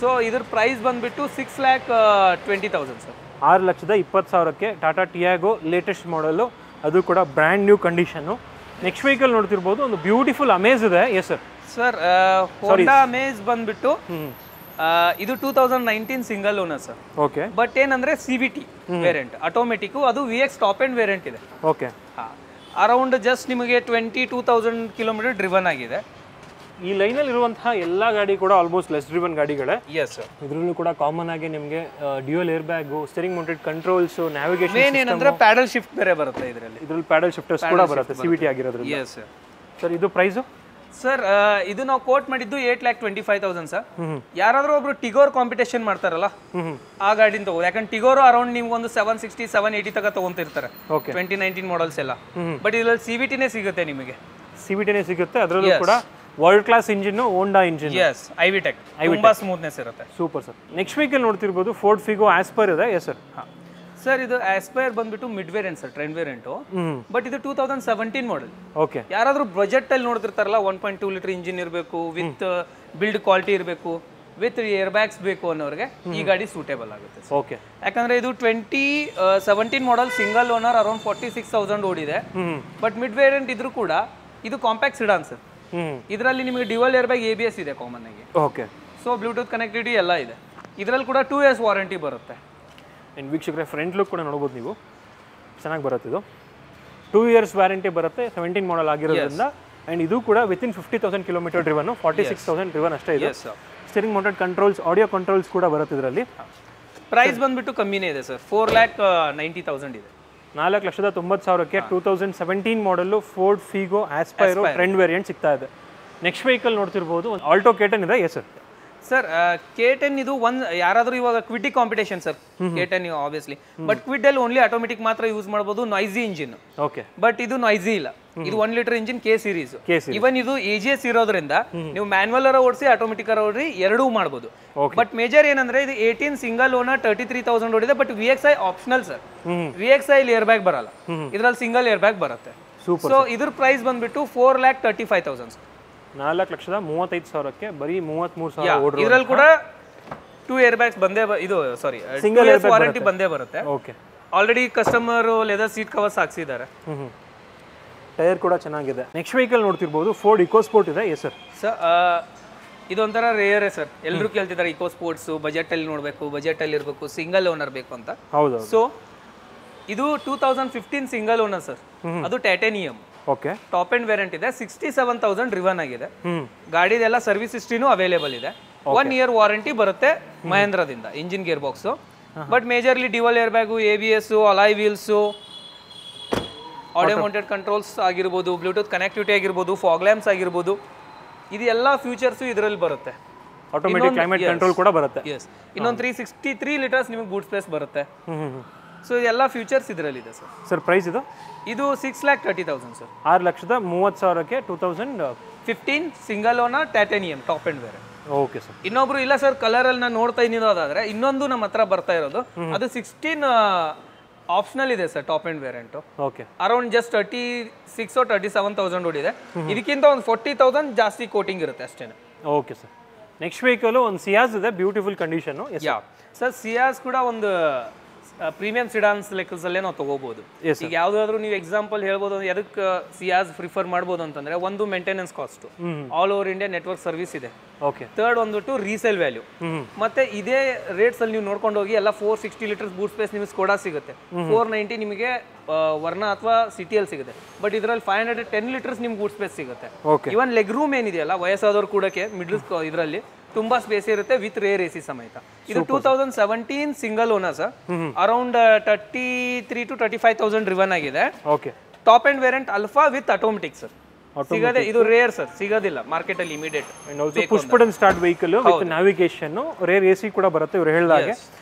ಸೊ ಇದ್ರ ಪ್ರೈಸ್ ಬಂದ್ಬಿಟ್ಟು 6,20,000 ಸರ್. 6,20,000ಕ್ಕೆ ಟಾಟಾ ಟಿಯಾಗೋ ಲೇಟೆಸ್ಟ್ ಮಾಡೆಲ್ಲು, ಅದು ಕೂಡ brand new condition. Next vehicle ನೋಡ್ತಿರ್ಬೋದು, ಒಂದು ಬ್ಯೂಟಿಫುಲ್ ಅಮೇಜ್ ಇದೆ. Yes sir. Sir Honda Amaze ಬಂದ್ಬಿಟ್ಟು ಇದು 2019 single owner sir. Okay, but ಏನಂದ್ರೆ CVT ವೇರಿಯಂಟ್ ಆಟೋಮೆಟಿಕ್, ಅದು VX ಟಾಪ್ ಎಂಡ್ ವೇರಿಯಂಟ್ ಇದೆ. ಓಕೆ, ಅರೌಂಡ್ ಜಸ್ಟ್ ನಿಮಗೆ 22,000 ಕಿಲೋಮೀಟರ್ ಡ್ರಿವನ್ ಆಗಿದೆ. ಈ ಲೈನಲ್ಲಿ ಇರುವಂತಹ ಎಲ್ಲ ಗಾಡಿ ಕೂಡ ಆಲ್ಮೋಸ್ಟ್ ಲೆಸ್ ಡ್ರಿವನ್ ಗಾಡಿಗಳೇ. Yes sir. ಇದರಲ್ಲೂ ಕೂಡ ಕಾಮನ್ ಆಗಿ ನಿಮಗೆ dual air bag, steering mounted controls, navigation main ಏನಂದ್ರೆ ಪ್ಯಾಡಲ್ ಶಿಫ್ಟ್ ಬೇರೆ ಬರುತ್ತೆ ಇದರಲ್ಲಿ. ಇದರಲ್ಲಿ ಪ್ಯಾಡಲ್ ಶಿಫ್ಟರ್ಸ್ ಕೂಡ ಬರುತ್ತೆ CVT ಆಗಿರೋದ್ರಿಂದ. S sir. ಸರ್ ಇದು ಪ್ರೈಸು ಸರ್ ಇದು ನಾವು ಕೋಟ್ ಮಾಡಿದ್ದು 8,25,000 ಸರ್. ಯಾರಾದ್ರೂ ಒಬ್ರು ಟಿಗೋರ್ ಕಾಂಪಿಟೇಷನ್ ಮಾಡ್ತಾರಲ್ಲ ಆ ಗಾಡಿನ ತಗೋ, ಯಾಕಂದ್ರೆ ಟಿಗೋರ್ ಅರೌಂಡ್ ನಿಮ್ಗೆ ಒಂದು 760 780 ತಗ ತಗೊಂತಿರ್ತಾರೆ 2019 ಮಾಡಲ್ಸ್ ಎಲ್ಲ. ಬಟ್ ಇದರಲ್ಲಿ CVTನೇ ಸಿಗುತ್ತೆ ನಿಮಗೆ. CVTನೇ ಸಿಗುತ್ತೆ, ಅದರಲ್ಲೂ ಕೂಡ ವರ್ಲ್ಡ್ ಕ್ಲಾಸ್ ಇಂಜಿನ್, ಹೋಂಡಾ ಇಂಜಿನ್. ಎಸ್, ಐವಿಟೆಕ್ ತುಂಬಾ ಸ್ಮೂತ್ನೆಸ್ ಇರುತ್ತೆ. Super sir. ನೆಕ್ಸ್ಟ್ ವೆಹಿಕಲ್ ನೋಡ್ತಿರ್ಬೋದು, ಫೋರ್ಡ್ ಫಿಗೋ ಆಸ್ಪೈರ್ ಇದೆ. Yes sir. ಸರ್ ಇದು ಆಸ್ಪೈರ್ ಬಂದ್ಬಿಟ್ಟು mid variant sir, trend variant. But ಇದು 2017 ಮಾಡೆಲ್. ಓಕೆ, ಯಾರಾದ್ರೂ ಬಜೆಟ್ ಅಲ್ಲಿ ನೋಡ್ತಿರ್ತಾರಲ್ಲ, 1.2 ಲೀಟರ್ ಇಂಜಿನ್ ಇರಬೇಕು, ವಿತ್ ಬಿಲ್ಡ್ ಕ್ವಾಲಿಟಿ ಇರಬೇಕು, ವಿತ್ ಏರ್ ಬ್ಯಾಗ್ಸ್ ಬೇಕು ಅನ್ನೋರಿಗೆ ಈ ಗಾಡಿ ಸೂಟೇಬಲ್ ಆಗುತ್ತೆ. ಓಕೆ, ಯಾಕಂದ್ರೆ ಇದು 2017 ಮಾಡೆಲ್, ಸಿಂಗಲ್ ಓನರ್, ಅರೌಂಡ್ 46,000 ಓಡಿದೆ. ಬಟ್ ಮಿಡ್ ವೇರಿಯಂಟ್ ಇದ್ರೂ ಕೂಡ ಇದು ಕಾಂಪ್ಯಾಕ್ಟ್ ಸಿಡಾನ್ ಸರ್. ಇದರಲ್ಲಿ ನಿಮಗೆ ಡ್ಯುವಲ್ ಏರ್ ಬ್ಯಾಗ್, ABS ಇದೆ ಕಾಮನ್ ಆಗಿ. ಓಕೆ, ಸೊ ಬ್ಲೂಟೂತ್ ಕನೆಕ್ಟಿವಿಟಿ ಎಲ್ಲ ಇದೆ. ಇದರಲ್ಲಿ ಕೂಡ 2 years ವಾರಂಟಿ ಬರುತ್ತೆ. ಇನ್ನು ವೀಕ್ಷಕರೇ, ಫ್ರಂಟ್ ಲುಕ್ ಕೂಡ ನೋಡ್ಬೋದು ನೀವು, ಚೆನ್ನಾಗಿ ಬರುತ್ತೆ. ಇದು 2 years ವ್ಯಾರಂಟಿ ಬರುತ್ತೆ, 17 ಮಾಡೆಲ್ ಆಗಿರೋದ್ರಿಂದ. ಆ್ಯಂಡ್ ಇದು ಕೂಡ ವಿತಿನ್ 50,000 ಕಿಲೋಮೀಟರ್ ಡ್ರಿವನ್, 46,000 ಡ್ರಿವನ್ ಅಷ್ಟೇ ಇದೆ. Steering mounted controls, audio controls ಕೂಡ ಬರುತ್ತೆ ಇದರಲ್ಲಿ. ಪ್ರೈಸ್ ಬಂದ್ಬಿಟ್ಟು ಕಮ್ಮಿನೇ ಇದೆ ಸರ್, 4,90,000 ಇದೆ. 4,90,000ಕ್ಕೆ 2017 model Ford Figo Aspire trend variant ಸಿಗ್ತಾ ಇದೆ. ನೆಕ್ಸ್ಟ್ ವೆಹಿಕಲ್ ನೋಡ್ತಿರ್ಬೋದು, ಆಲ್ಟೋ K10 ಇದೆ. Yes sir. ಸರ್ K10 ಇದು ಯಾರಾದ್ರೂ ಇವಾಗ Kwid competition sir, K10 obviously. But Kwid ಅಲ್ಲಿ ಓನ್ಲಿ ಆಟೋಮೆಟಿಕ್ ಮಾತ್ರ ಯೂಸ್ ಮಾಡಬಹುದು, ನಾಯ್ಸಿ ಇಂಜಿನ್. ಓಕೆ, ಬಟ್ ಇದು ನಾಯ್ಸಿ ಇಲ್ಲ, ಇದು 1 ಲೀಟರ್ ಇಂಜಿನ್ K ಸೀರೀಸ್. ಇವನ್ ಇದು AGS ಇರೋದ್ರಿಂದ ನೀವು ಮ್ಯಾನ್ಯುವಲ್ ಅರ ಓಡಿಸಿ, ಆಟೋಮೆಟಿಕ್ ಅರ ಓಡಿ, ಎರಡೂ ಮಾಡಬಹುದು. ಬಟ್ ಮೇಜರ್ ಏನಂದ್ರೆ ಇದು 18 ಸಿಂಗಲ್ ಓನರ್, 33,000 ಓಡಿದೆ. But VXI optional sir. VXI ಇಲ್ಲಿ ಏರ್ ಬ್ಯಾಗ್ ಬರಲ್ಲ, ಇದ್ರಲ್ಲಿ ಸಿಂಗಲ್ ಏರ್ ಬ್ಯಾಗ್ ಬರುತ್ತೆ. ಸೊ ಇದ್ರ ಪ್ರೈಸ್ ಬಂದ್ಬಿಟ್ಟು 4,35,000. 4,35,000ಕ್ಕೆ ಬರೀ 33,000 ಓಡಿರೋ. ಇದರಲ್ಲಿ ಕೂಡ 2 ಏರ್ ಬ್ಯಾಗ್ಸ್ ಬಂದೇ, ಇದು ಸಾರಿ ಸಿಂಗಲ್ ಏರ್ ವಾರಂಟಿ ಬಂದೇ ಬರುತ್ತೆ. Okay, already customer leather seat covers ಹಾಕ್ಸಿದ್ದಾರೆ. ಟೈರ್ ಕೂಡ ಚೆನ್ನಾಗಿದೆ. ನೆಕ್ಸ್ಟ್ ವೆಹಿಕಲ್ ನೋಡ್ತಿರ್ಬೋದು, ಫೋರ್ಡ್ ಇಕೋಸ್ಪೋರ್ಟ್ ಇದೆ. Yes sir. ಸರ್ ಇದೊಂಥರ ರೇಯರೇ ಸರ್. ಎಲ್ಲರೂ ಕೇಳ್ತಿದ್ದಾರೆ ಇಕೋ ಸ್ಪೋರ್ಟ್ಸ್ ಬಜೆಟ್ ಅಲ್ಲಿ ನೋಡಬೇಕು, ಬಜೆಟ್ ಅಲ್ಲಿ ಇರಬೇಕು, ಸಿಂಗಲ್ ಓನರ್ ಬೇಕು ಅಂತ. ಹೌದು. ಸೊ ಇದು 2015 ಸಿಂಗಲ್ ಓನರ್ ಸರ್, ಅದು titanium. Okay, top end variant ಇದೆ, 67,000 ಡ್ರಿವನ್ ಆಗಿದೆ. ಗಾಡಿದೆಲ್ಲ ಸರ್ವಿಸ್ ಹಿಸ್ಟ್ರಿನೂ ಅವೈಲೇಬಲ್ ಇದೆ. 1 year ವಾರಂಟಿ ಬರುತ್ತೆ ಮಹೇಂದ್ರದಿಂದ, engine gear box. But majorly dual air bag, ABS, alloy wheels, audio mounted controls ಆಗಿರ್ಬೋದು, ಬ್ಲೂಟೂತ್ ಕನೆಕ್ಟಿವಿಟಿ ಆಗಿರ್ಬೋದು, ಫಾಗ್ ಲ್ಯಾಂಪ್ಸ್ ಆಗಿರ್ಬೋದು, ಇದೆಲ್ಲ ಫ್ಯೂಚರ್ಸ್ ಇದರಲ್ಲಿ ಬರುತ್ತೆ. ಆಟೋಮೆಟಿಕ್ ಕ್ಲೈಮೇಟ್ ಕಂಟ್ರೋಲ್ ಕೂಡ ಬರುತ್ತೆ. ಎಸ್, ಇನ್ನೊಂದು 363 ಲೀಟರ್ಸ್ ನಿಮಗೆ ಬೂಟ್ ಸ್ಪೇಸ್ ಬರುತ್ತೆ. ಸೊ ಎಲ್ಲ ಫ್ಯೂಚರ್ಸ್ ಇದರಲ್ಲಿ ಇದೆ ಸರ್. ಸರ್ ಪ್ರೈಸ್ ಇದು 6,30,000 ಸರ್. 6,30,000ಕ್ಕೆ 2015 single owner titanium top end variant. Okay sir. ಇನ್ನೊಬ್ರು ಇಲ್ಲ ಸರ್ ಕಲರ್ ಅಲ್ಲಿ ನಾನು ನೋಡ್ತಾ ಇರೋದಾದ್ರೆ ಇನ್ನೊಂದು ನಮ್ಮ ಹತ್ರ ಬರ್ತಾ ಇರೋದು, ಅದು 16 ಆಪ್ಷನಲ್ ಇದೆ sir, top end variant. Okay, around just 36 or 37,000 ಓಡಿದೆ. ಇದಕ್ಕಿಂತ ಒಂದು 40,000 ಜಾಸ್ತಿ ಕೋಟಿಂಗ್ ಇರುತ್ತೆ ಅಷ್ಟೇ. Okay sir. ನೆಕ್ಸ್ಟ್ ವೆಹಿಕಲ್ ಒಂದು ಸಿಯಾಸ್ ಇದೆ, ಬ್ಯೂಟಿಫುಲ್ ಕಂಡೀಷನ್. ಸರ್ ಸಿಯಾಸ್ ಕೂಡ ಒಂದು ಪ್ರೀಮಿಯಂ ಸಿಡಾನ್ಸ್ ಲೆಕ್ಕದಲ್ಲೇ ನಾವು ತಗೋಬಹುದು. ಈಗ ಯಾವ್ದಾದ್ರು ನೀವು ಎಕ್ಸಾಂಪಲ್ ಹೇಳ್ಬೋದು, ಎದಕ್ಕೆ ಸಿಯಾಸ್ ಪ್ರಿಫರ್ ಮಾಡ್ಬೋದು ಅಂತಂದ್ರೆ, ಒಂದು maintenance cost, all over India network service ಇದೆ. ಓಕೆ, ಥರ್ಡ್ ಒಂದ್ಬಿಟ್ಟು ರೀಸೇಲ್ ವ್ಯಾಲ್ಯೂ. ಮತ್ತೆ ಇದೇ ರೇಟ್ಸ್ ಅಲ್ಲಿ ನೀವು ನೋಡ್ಕೊಂಡು ಹೋಗಿ ಎಲ್ಲ 460 ಲೀಟರ್ಸ್ ಬೂಟ್ ಸ್ಪೇಸ್ ನಿಮಗೆ ಸ್ಕೋಡಾ ಸಿಗುತ್ತೆ, 490 ನಿಮಗೆ ವರ್ಣ ಅಥವಾ ಸಿಟಿಯಲ್ಲಿ ಸಿಗುತ್ತೆ. ಬಟ್ ಇದರಲ್ಲಿ 510 ಲೀಟರ್ಸ್ ನಿಮ್ಗೆ ಬೂಟ್ ಸ್ಪೇಸ್ ಸಿಗುತ್ತೆ. ಇವನ್ ಲೆಗ್ ರೂಮ್ ಏನಿದೆಯಲ್ಲ, ವಯಸ್ಸಾದವ್ರು ಕೂಡಕ್ಕೆ ಮಿಡ್ಲ್ ಇದರಲ್ಲಿ ತುಂಬಾ ಸ್ಪೇಸ್ ಇರುತ್ತೆ, ವಿತ್ ರೇರ್ AC ಸಮೇತ. ಇದು 2017 single owner sir, around 33,000 to 35,000 driven ಆಗಿದೆ. Okay, top end variant alpha with automatic sir. ಸಿಗದೆ, ಇದು ರೇರ್ ಸರ್, ಸಿಗೋದಿಲ್ಲ ಮಾರ್ಕೆಟ್ ಅಲ್ಲಿ immediate. Push button start vehicle with navigation, rear AC ಕೂಡ ಬರುತ್ತೆ ಇವ್ರು ಹೇಳಿದಾಗೆ.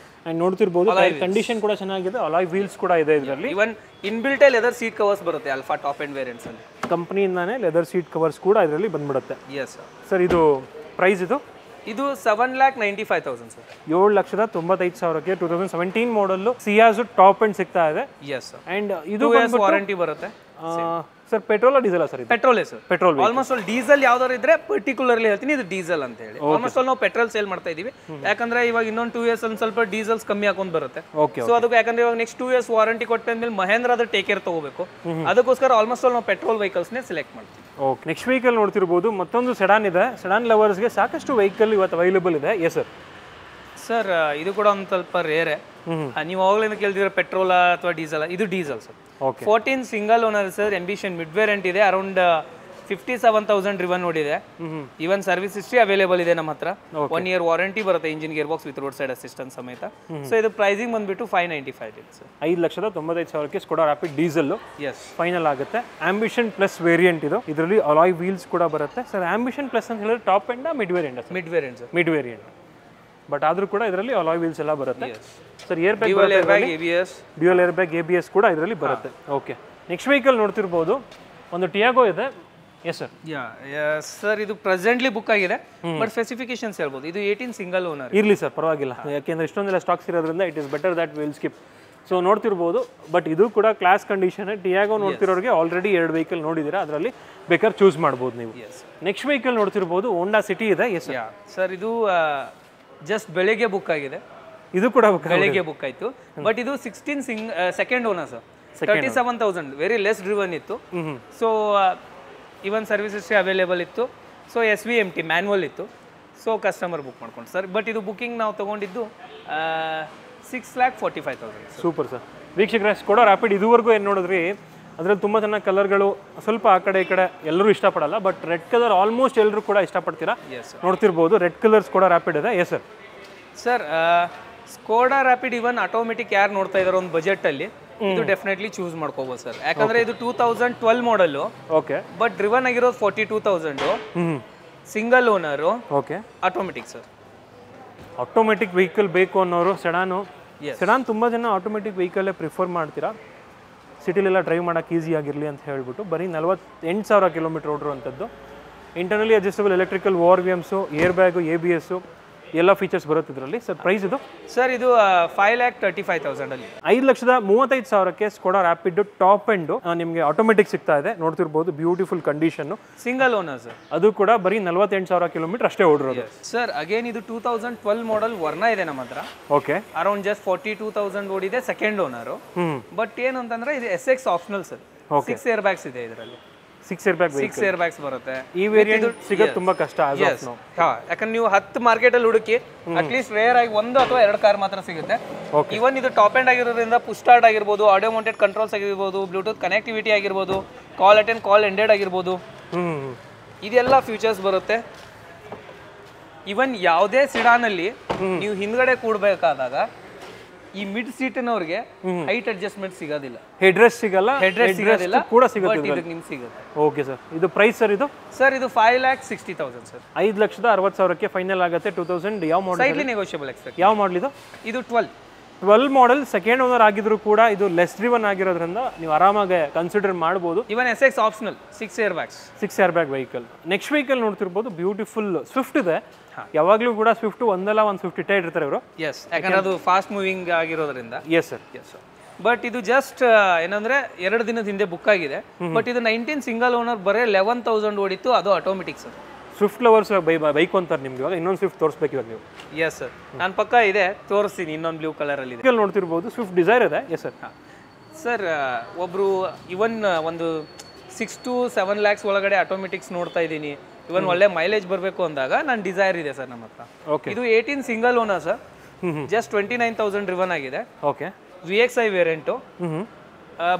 ಅಂಡ್ ನೋಡ್ತಿರ್ಬೋದು ಕಂಡೀಷನ್ ಕೂಡ ಚೆನ್ನಾಗಿದೆ, ಅಲಾಯ್ ವೀಲ್ಸ್ ಕೂಡ ಇದೆ ಇದರಲ್ಲಿ. ಇವನ್ ಇನ್ಬಿಲ್ಟ್ ಲೆದರ್ ಸೀಟ್ ಕವರ್ಸ್ ಬರುತ್ತೆ ಅಲ್ಫಾ ಟಾಪ್ ಎಂಡ್ ವೇರಿಯಂಟ್ಸ್ ಅಲ್ಲಿ, ಕಂಪನಿಯಿಂದಾನೇ ಲೆದರ್ ಸೀಟ್ ಕವರ್ಸ್ ಕೂಡ ಇದರಲ್ಲಿ ಬಂದ್ಬಿಡುತ್ತೆ. ಎಸ್ ಸರ್ ಇದು ಪ್ರೈಸ್ ಇದು 7,95,000 ಸರ್. 7,95,000ಕ್ಕೆ 2017 ಮಾಡಲ್ ಸಿಯಾಜ್ ಟಾಪ್ ಎಂಡ್ ಸಿಗ್ತಾ ಇದೆ. Yes sir. ಅಂಡ್ ಇದು ವಾರಂಟಿ ಬರುತ್ತೆ ಸರ್. Petrol diesel sir? ಪೆಟ್ರೋಲೇ sir. Petrol. Almost all diesel ಯಾವ್ದಾದ್ರು ಇದ್ರೆ ಪರ್ಟಿಕ್ಯುಲರ್ಲಿ ಹೇಳ್ತೀನಿ ಇದು ಡೀಸೆಲ್ ಅಂತ ಹೇಳಿ. ಆಲ್ಮೋಸ್ಟ್ ಆಲ್ ನಾವು ಪೆಟ್ರೋಲ್ ಸೇಲ್ ಮಾಡ್ತಾ ಇದೀವಿ, ಯಾಕಂದ್ರೆ ಇವಾಗ ಇನ್ನೊಂದು 2 years ಒಂದು ಸ್ವಲ್ಪ ಡೀಸೆಲ್ಸ್ ಕಮ್ಮಿ ಹಾಕೊಂಡ್ ಬರುತ್ತೆ. ಸೊ ಅದಕ್ಕೆ ಯಾಕಂದ್ರೆ ಇವಾಗ ನೆಕ್ಸ್ಟ್ 2 years ವಾರಂಟಿ ಕೊಟ್ಟಾದ್ಮೇಲೆ ಮಹೇಂದ್ರ ಅದ್ರ ಟೇಕ್ ಕೇರ್ ತಗೋಬೇಕು, ಅದಕ್ಕೋಸ್ಕರ ಆಲ್ಮೋಸ್ಟ್ ಆಲ್ ನಾವು ಪೆಟ್ರೋಲ್ ವೆಹಿಕಲ್ಸ್ನೇ ಸೆಲೆಕ್ಟ್ ಮಾಡ್ತೀವಿ. ಓಕೆ, ನೆಕ್ಸ್ಟ್ ವೆಹಿಕಲ್ ನೋಡ್ತಿರ್ಬೋದು, ಮತ್ತೊಂದು ಸೆಡಾನ್ ಇದೆ. ಸೆಡಾನ್ ಲವರ್ಸ್ಗೆ ಸಾಕಷ್ಟು ವೆಹಿಕಲ್ ಇವತ್ತು ಅವೈಲೇಬಲ್ ಇದೆ. Yes sir. ಸರ್ ಇದು ಕೂಡ ಒಂದು ಸ್ವಲ್ಪ ರೇರೆ. ನೀವು ಅವಾಗಲಿಂದ ಕೇಳ್ತಿದ್ರೆ ಪೆಟ್ರೋಲ್ ಅಥವಾ ಡೀಸೆಲ್, ಇದು diesel sir. 14 single owner sir. Ambition mid variant ಇದೆ, ಅರೌಂಡ್ 57,000 ರಿವನ್ ನೋಡಿದೆ. ಇವನ್ ಸರ್ವಿಸ್ ಹಿಸ್ಟ್ರಿ ಅವೈಲೇಬಲ್ ಇದೆ ನಮ್ಮ ಹತ್ರ. 1 year ವಾರಂಟಿ ಬರುತ್ತೆ, engine gear box with road side assistance ಸಮೇತ. ಸೊ ಇದು ಪ್ರೈಸಿಂಗ್ ಬಂದ್ಬಿಟ್ಟು 595 ಇದೆ ಸರ್. 5,95,000ಕ್ಕೆ ಸ್ಕೋಡಾ ರ್ಯಾಪಿಡ್ ಡೀಸೆಲ್ ಎಸ್ ಫೈನಲ್ ಆಗುತ್ತೆ. ಆಂಬಿಷನ್ ಪ್ಲಸ್ ವೇರಿಯಂಟ್ ಇದು, ಇದರಲ್ಲಿ ಅಲಾಯ್ ವೀಲ್ಸ್ ಕೂಡ ಬರುತ್ತೆ ಸರ್. ಆಂಬಿಷನ್ ಪ್ಲಸ್ ಅಂತ ಹೇಳಿದ್ರೆ top end mid variant? Mid variant sir. Mid variant, but ಆದ್ರೂ ಕೂಡ ಇದರಲ್ಲಿ ಅಲಾಯ್ ವೀಲ್ಸ್ ಎಲ್ಲ ಬರುತ್ತೆ sir. Dual air bag ABS, dual air bag ABS ಕೂಡ ಇದರಲ್ಲಿ ಬರುತ್ತೆ. ಓಕೆ, ನೆಕ್ಸ್ಟ್ ವೆಹಿಕಲ್ ನೋಡ್ತಿರ್ಬೋದು, ಒಂದು ಟಿಯಾಗೋ ಇದೆ. Yes sir. ಸರ್ ಇದು ಪ್ರೆಸೆಂಟ್ಲಿ ಬುಕ್ ಆಗಿದೆ, ಬಟ್ ಸ್ಪೆಸಿಫಿಕೇಶನ್ಸ್ ಹೇಳ್ಬೋದು. ಇದು 18 ಸಿಂಗಲ್ ಓನರ್. ಇರಲಿ ಸರ್, ಪರವಾಗಿಲ್ಲ, ಯಾಕೆಂದ್ರೆ ಇಷ್ಟೊಂದೆಲ್ಲ ಸ್ಟಾಕ್ಸ್ ಇರೋದ್ರಿಂದ it is better that will skip. So ನೋಡ್ತಿರ್ಬೋದು, ಬಟ್ ಇದು ಕೂಡ ಕ್ಲಾಸ್ ಕಂಡೀಷನ್. ಟಿಯಾಗೋ ನೋಡ್ತಿರೋರಿಗೆ ಆಲ್ರೆಡಿ 2 ವೆಹಿಕಲ್ ನೋಡಿದ್ದೀರಾ, ಅದರಲ್ಲಿ ಬೇಕಾದ್ರೆ ಚೂಸ್ ಮಾಡ್ಬೋದು ನೀವು. ನೆಕ್ಸ್ಟ್ ವೆಹಿಕಲ್ ನೋಡ್ತಿರ್ಬೋದು, ಹೋಂಡಾ ಸಿಟಿ ಇದೆ. Yes sir. ಇದು ಜಸ್ಟ್ ಬೆಳಿಗ್ಗೆ ಬುಕ್ ಆಗಿದೆ. ಇದು ಕೂಡ ಬೆಳಿಗ್ಗೆ ಬುಕ್ ಆಯ್ತು, ಬಟ್ ಇದು 16 second owner sir. 37,000 very less driven ಇತ್ತು. So even service history available ಇತ್ತು. ಸೊ SVMT ಮ್ಯಾನ್ಯುವಲ್ ಇತ್ತು. ಸೊ ಕಸ್ಟಮರ್ ಬುಕ್ ಮಾಡ್ಕೊಂಡು ಸರ್. ಬಟ್ ಇದು ಬುಕಿಂಗ್ ನಾವು ತಗೊಂಡಿದ್ದು 6,45,000. Super sir. ವೀಕ್ಷಕರೇ, ಸ್ಕೋಡಾ ರ್ಯಾಪಿಡ್ ಇದುವರೆಗೂ ಏನು ನೋಡಿದ್ರಿ, ಅದರಲ್ಲಿ ತುಂಬ ಚೆನ್ನಾಗಿ ಕಲರ್ಗಳು, ಸ್ವಲ್ಪ ಆ ಕಡೆ ಈ ಕಡೆ ಎಲ್ಲರೂ ಇಷ್ಟಪಡಲ್ಲ, ಬಟ್ ರೆಡ್ ಕಲರ್ ಆಲ್ಮೋಸ್ಟ್ ಎಲ್ಲರೂ ಕೂಡ ಇಷ್ಟಪಡ್ತೀರಾ. ನೋಡ್ತಿರ್ಬೋದು, ರೆಡ್ ಕಲರ್ ಸ್ಕೋಡಾ ರ್ಯಾಪಿಡ್ ಇದೆ. Yes sir. Sir Skoda Rapid even automatic ಯಾರು ನೋಡ್ತಾ ಇದಾರೆ ಒಂದು ಬಜೆಟ್ ಅಲ್ಲಿ, ಇದು ಡೆಫಿನೆಟ್ಲಿ ಚೂಸ್ ಮಾಡ್ಕೋಬಹುದು ಸರ್. ಯಾಕಂದ್ರೆ ಇದು 2012 ಮಾಡಲ್. ಓಕೆ, ಬಟ್ ಡ್ರಿವನ್ ಆಗಿರೋದು 42,000. Single owner. Okay, automatic sir. Automatic vehicle ಬೇಕು ಅನ್ನೋರು ಸೆಡಾನ್ ತುಂಬ ಜನ ಆಟೋಮೆಟಿಕ್ ವೆಹಿಕಲ್ಲೇ ಪ್ರಿಫರ್ ಮಾಡ್ತೀರಾ, ಸಿಟಿಲೆಲ್ಲ ಡ್ರೈವ್ ಮಾಡೋಕೆ ಈಸಿ ಆಗಿರಲಿ ಅಂತ ಹೇಳ್ಬಿಟ್ಟು. ಬರೀ 48,000 ಕಿಲೋಮೀಟರ್ ಓಡಿರುವಂಥದ್ದು. Internally adjustable electrical ORVMs, air bag, ABS ಎಲ್ಲ ಫೀಚರ್ಸ್ ಬರುತ್ತೆ ಇದರಲ್ಲಿ. ಸರ್ ಪ್ರೈಸ್ ಇದು? ಸರ್ ಇದು 5,35,000 ಅಲ್ಲಿ 5,35,000ಕ್ಕೆ ಸ್ಕೋಡಾ ರ್ಯಾಪಿಡ್ ಟಾಪ್ ಎಂಡ್ ನಿಮಗೆ ಆಟೋಮೆಟಿಕ್ ಸಿಗ್ತಾ ಇದೆ. ನೋಡ್ತಿರ್ಬೋದು, beautiful condition, single owner sir. ಅದು ಕೂಡ ಬರೀ 48,000 ಕಿಲೋಮೀಟರ್ ಅಷ್ಟೇ ಓಡಿರೋದು. ಸರ್ ಅಗೇನ್ ಇದು 2012 ಮಾಡಲ್ ವರ್ನಾ ಇದೆ ನಮ್ಮ ಹತ್ರ. ಓಕೆ, ಅರೌಂಡ್ ಜಸ್ಟ್ 42,000 ಓಡಿದೆ, ಸೆಕೆಂಡ್ ಓನರ್. ಬಟ್ ಏನು ಅಂತಂದ್ರೆ ಇದು SX optional sir. 6 air bags ಇದೆ ಇದರಲ್ಲಿ. 6 ಏರ್ ಬ್ಯಾಗ್ 6 ಏರ್ ಬ್ಯಾಗ್ಸ್ ಬರುತ್ತೆ. ಈ ವೇರಿಯಂಟ್ ಸಿಗೋದು ತುಂಬಾ ಕಷ್ಟ. ಯಾಕಂದ್ರೆ ನೀವು 10 ಮಾರ್ಕೆಟ್ ಅಲ್ಲಿ ಹುಡುಕಿ ಅಟ್ಲೀಸ್ಟ್ ರೇರ್ ಆಗಿ 1 ಅಥವಾ 2 ಕಾರ್ ಮಾತ್ರ ಸಿಗುತ್ತೆ. ಇವನ್ ಇದು ಟಾಪ್ ಎಂಡ್ ಆಗಿರೋದ್ರಿಂದ ಪುಷ್ ಸ್ಟಾರ್ಟ್ ಆಗಿರ್ಬೋದು, ಆಡಿಯೋ ಮೌಂಟೆಡ್ ಕಂಟ್ರೋಲ್ಸ್ ಆಗಿರ್ಬೋದು, ಬ್ಲೂಟೂತ್ ಕನೆಕ್ಟಿವಿಟಿ ಆಗಿರ್ಬೋದು, ಕಾಲ್ ಅಟೆಂಡ್ ಕಾಲ್ ಎಂಡೆಡ್ ಆಗಿರ್ಬೋದು, ಇದೆಲ್ಲ ಫೀಚರ್ಸ್ ಬರುತ್ತೆ. ಇವನ್ ಯಾವುದೇ ಸಿಡಾನ್ ಅಲ್ಲಿ ನೀವು ಹಿಂದ್ಗಡೆ ಕೂಡಬೇಕಾದಾಗ ಈ ಮಿಡ್ ಸೀಟ್ನವರಿಗೆ ಹೈಟ್ ಅಡ್ಜಸ್ಟ್ಮೆಂಟ್ ಸಿಗೋದಿಲ್ಲ, ಹೆಡ್ ರೆಸ್ಟ್ ಸಿಗಲ್ಲ, ಸಿಗೋದಿಲ್ಲ ಕೂಡ ಸಿಗುತ್ತೆ. ಇದಕ್ಕೆ ನಿಮ್ಗೆ ಸಿಗುತ್ತೆ. Okay sir. ಇದು ಪ್ರೈಸ್ ಸರ್? ಇದು ಸರ್ ಇದು 5,60,000 ಸರ್. 5,60,000ಕ್ಕೆ ಫೈನಲ್ ಆಗುತ್ತೆ. 2000 ಯಾವ ಮಾಡಲ್? ಸೈಡ್ಲಿ ನೆಗೋಷಿಯಬಲ್ ಎಕ್ಸ್ಪೆಕ್ಟ್. ಯಾವ ಮಾಡಲ್ ಇದು? ಇದು 12 ಮಾಡಲ್, ಸೆಕೆಂಡ್ ಓನರ್ ಆಗಿದ್ರು ಕೂಡ ಇದು ಲೆಸ್ ಡ್ರಿವನ್ ಆಗಿರೋದ್ರಿಂದ ನೀವು ಆರಾಮಾಗಿ ಕನ್ಸಿಡರ್ ಮಾಡ್ಬೋದು. ಇವನ್ SX optional 6 air bags, 6 air bag vehicle. Next vehicle ನೋಡ್ತಿರ್ಬೋದು, ಬ್ಯೂಟಿಫುಲ್ ಸ್ವಿಫ್ಟ್ ಇದೆ. ಯಾವಾಗಲೂ ಕೂಡ ಸ್ವಿಫ್ಟ್ ಒಂದಲ್ಲ 150 ಇಟ್ಟಿರ್ತಾರೆ ಇವರು. ಎಸ್, ಯಾಕಂದ್ರೆ ಅದು ಫಾಸ್ಟ್ ಮೂವಿಂಗ್ ಆಗಿರೋದ್ರಿಂದ. Yes sir. ಬಟ್ ಇದು ಜಸ್ಟ್ ಏನಂದ್ರೆ 2 ದಿನದ ಹಿಂದೆ ಬುಕ್ ಆಗಿದೆ. ಬಟ್ ಇದು 19 ಸಿಂಗಲ್ ಓನರ್, ಬರೀ 11,000 ಓಡಿತ್ತು, ಅದು automatic sir. Swift lovers bike ಅಂತಾರೆ ನಿಮ್ಗೆ. ಇವಾಗ ಇನ್ನೊಂದು ಸ್ವಿಫ್ಟ್ ತೋರಿಸ್ಬೇಕು ಇವಾಗ ನೀವು. ಎಸ್ ಸರ್, ನನ್ನ ಪಕ್ಕ ಇದೆ, ತೋರಿಸ್ತೀನಿ. ಇನ್ನೊಂದು ಬ್ಲೂ ಕಲರ್ ಅಲ್ಲಿ ಇದೆ. ನೋಡ್ತಿರ್ಬೋದು, ಸ್ವಿಫ್ಟ್ ಡಿಸೈರ್ ಇದೆ. Yes sir. ಸರ್ ಒಬ್ರು ಇವನ್ ಒಂದು 6 to 7 lakhs ಒಳಗಡೆ ಆಟೋಮೆಟಿಕ್ಸ್ ನೋಡ್ತಾ ಇದ್ದೀನಿ. ಇವನ್ ಒಳ್ಳೆ ಮೈಲೇಜ್ ಬರಬೇಕು ಅಂದಾಗ ನಾನು ಡಿಸೈರ್ ಇದೆ ಸರ್ ನಮ್ಮ ಹತ್ರ. ಇದು 18 single owner sir. Just 29,000 driven ಆಗಿದೆ. Okay, VXI variant.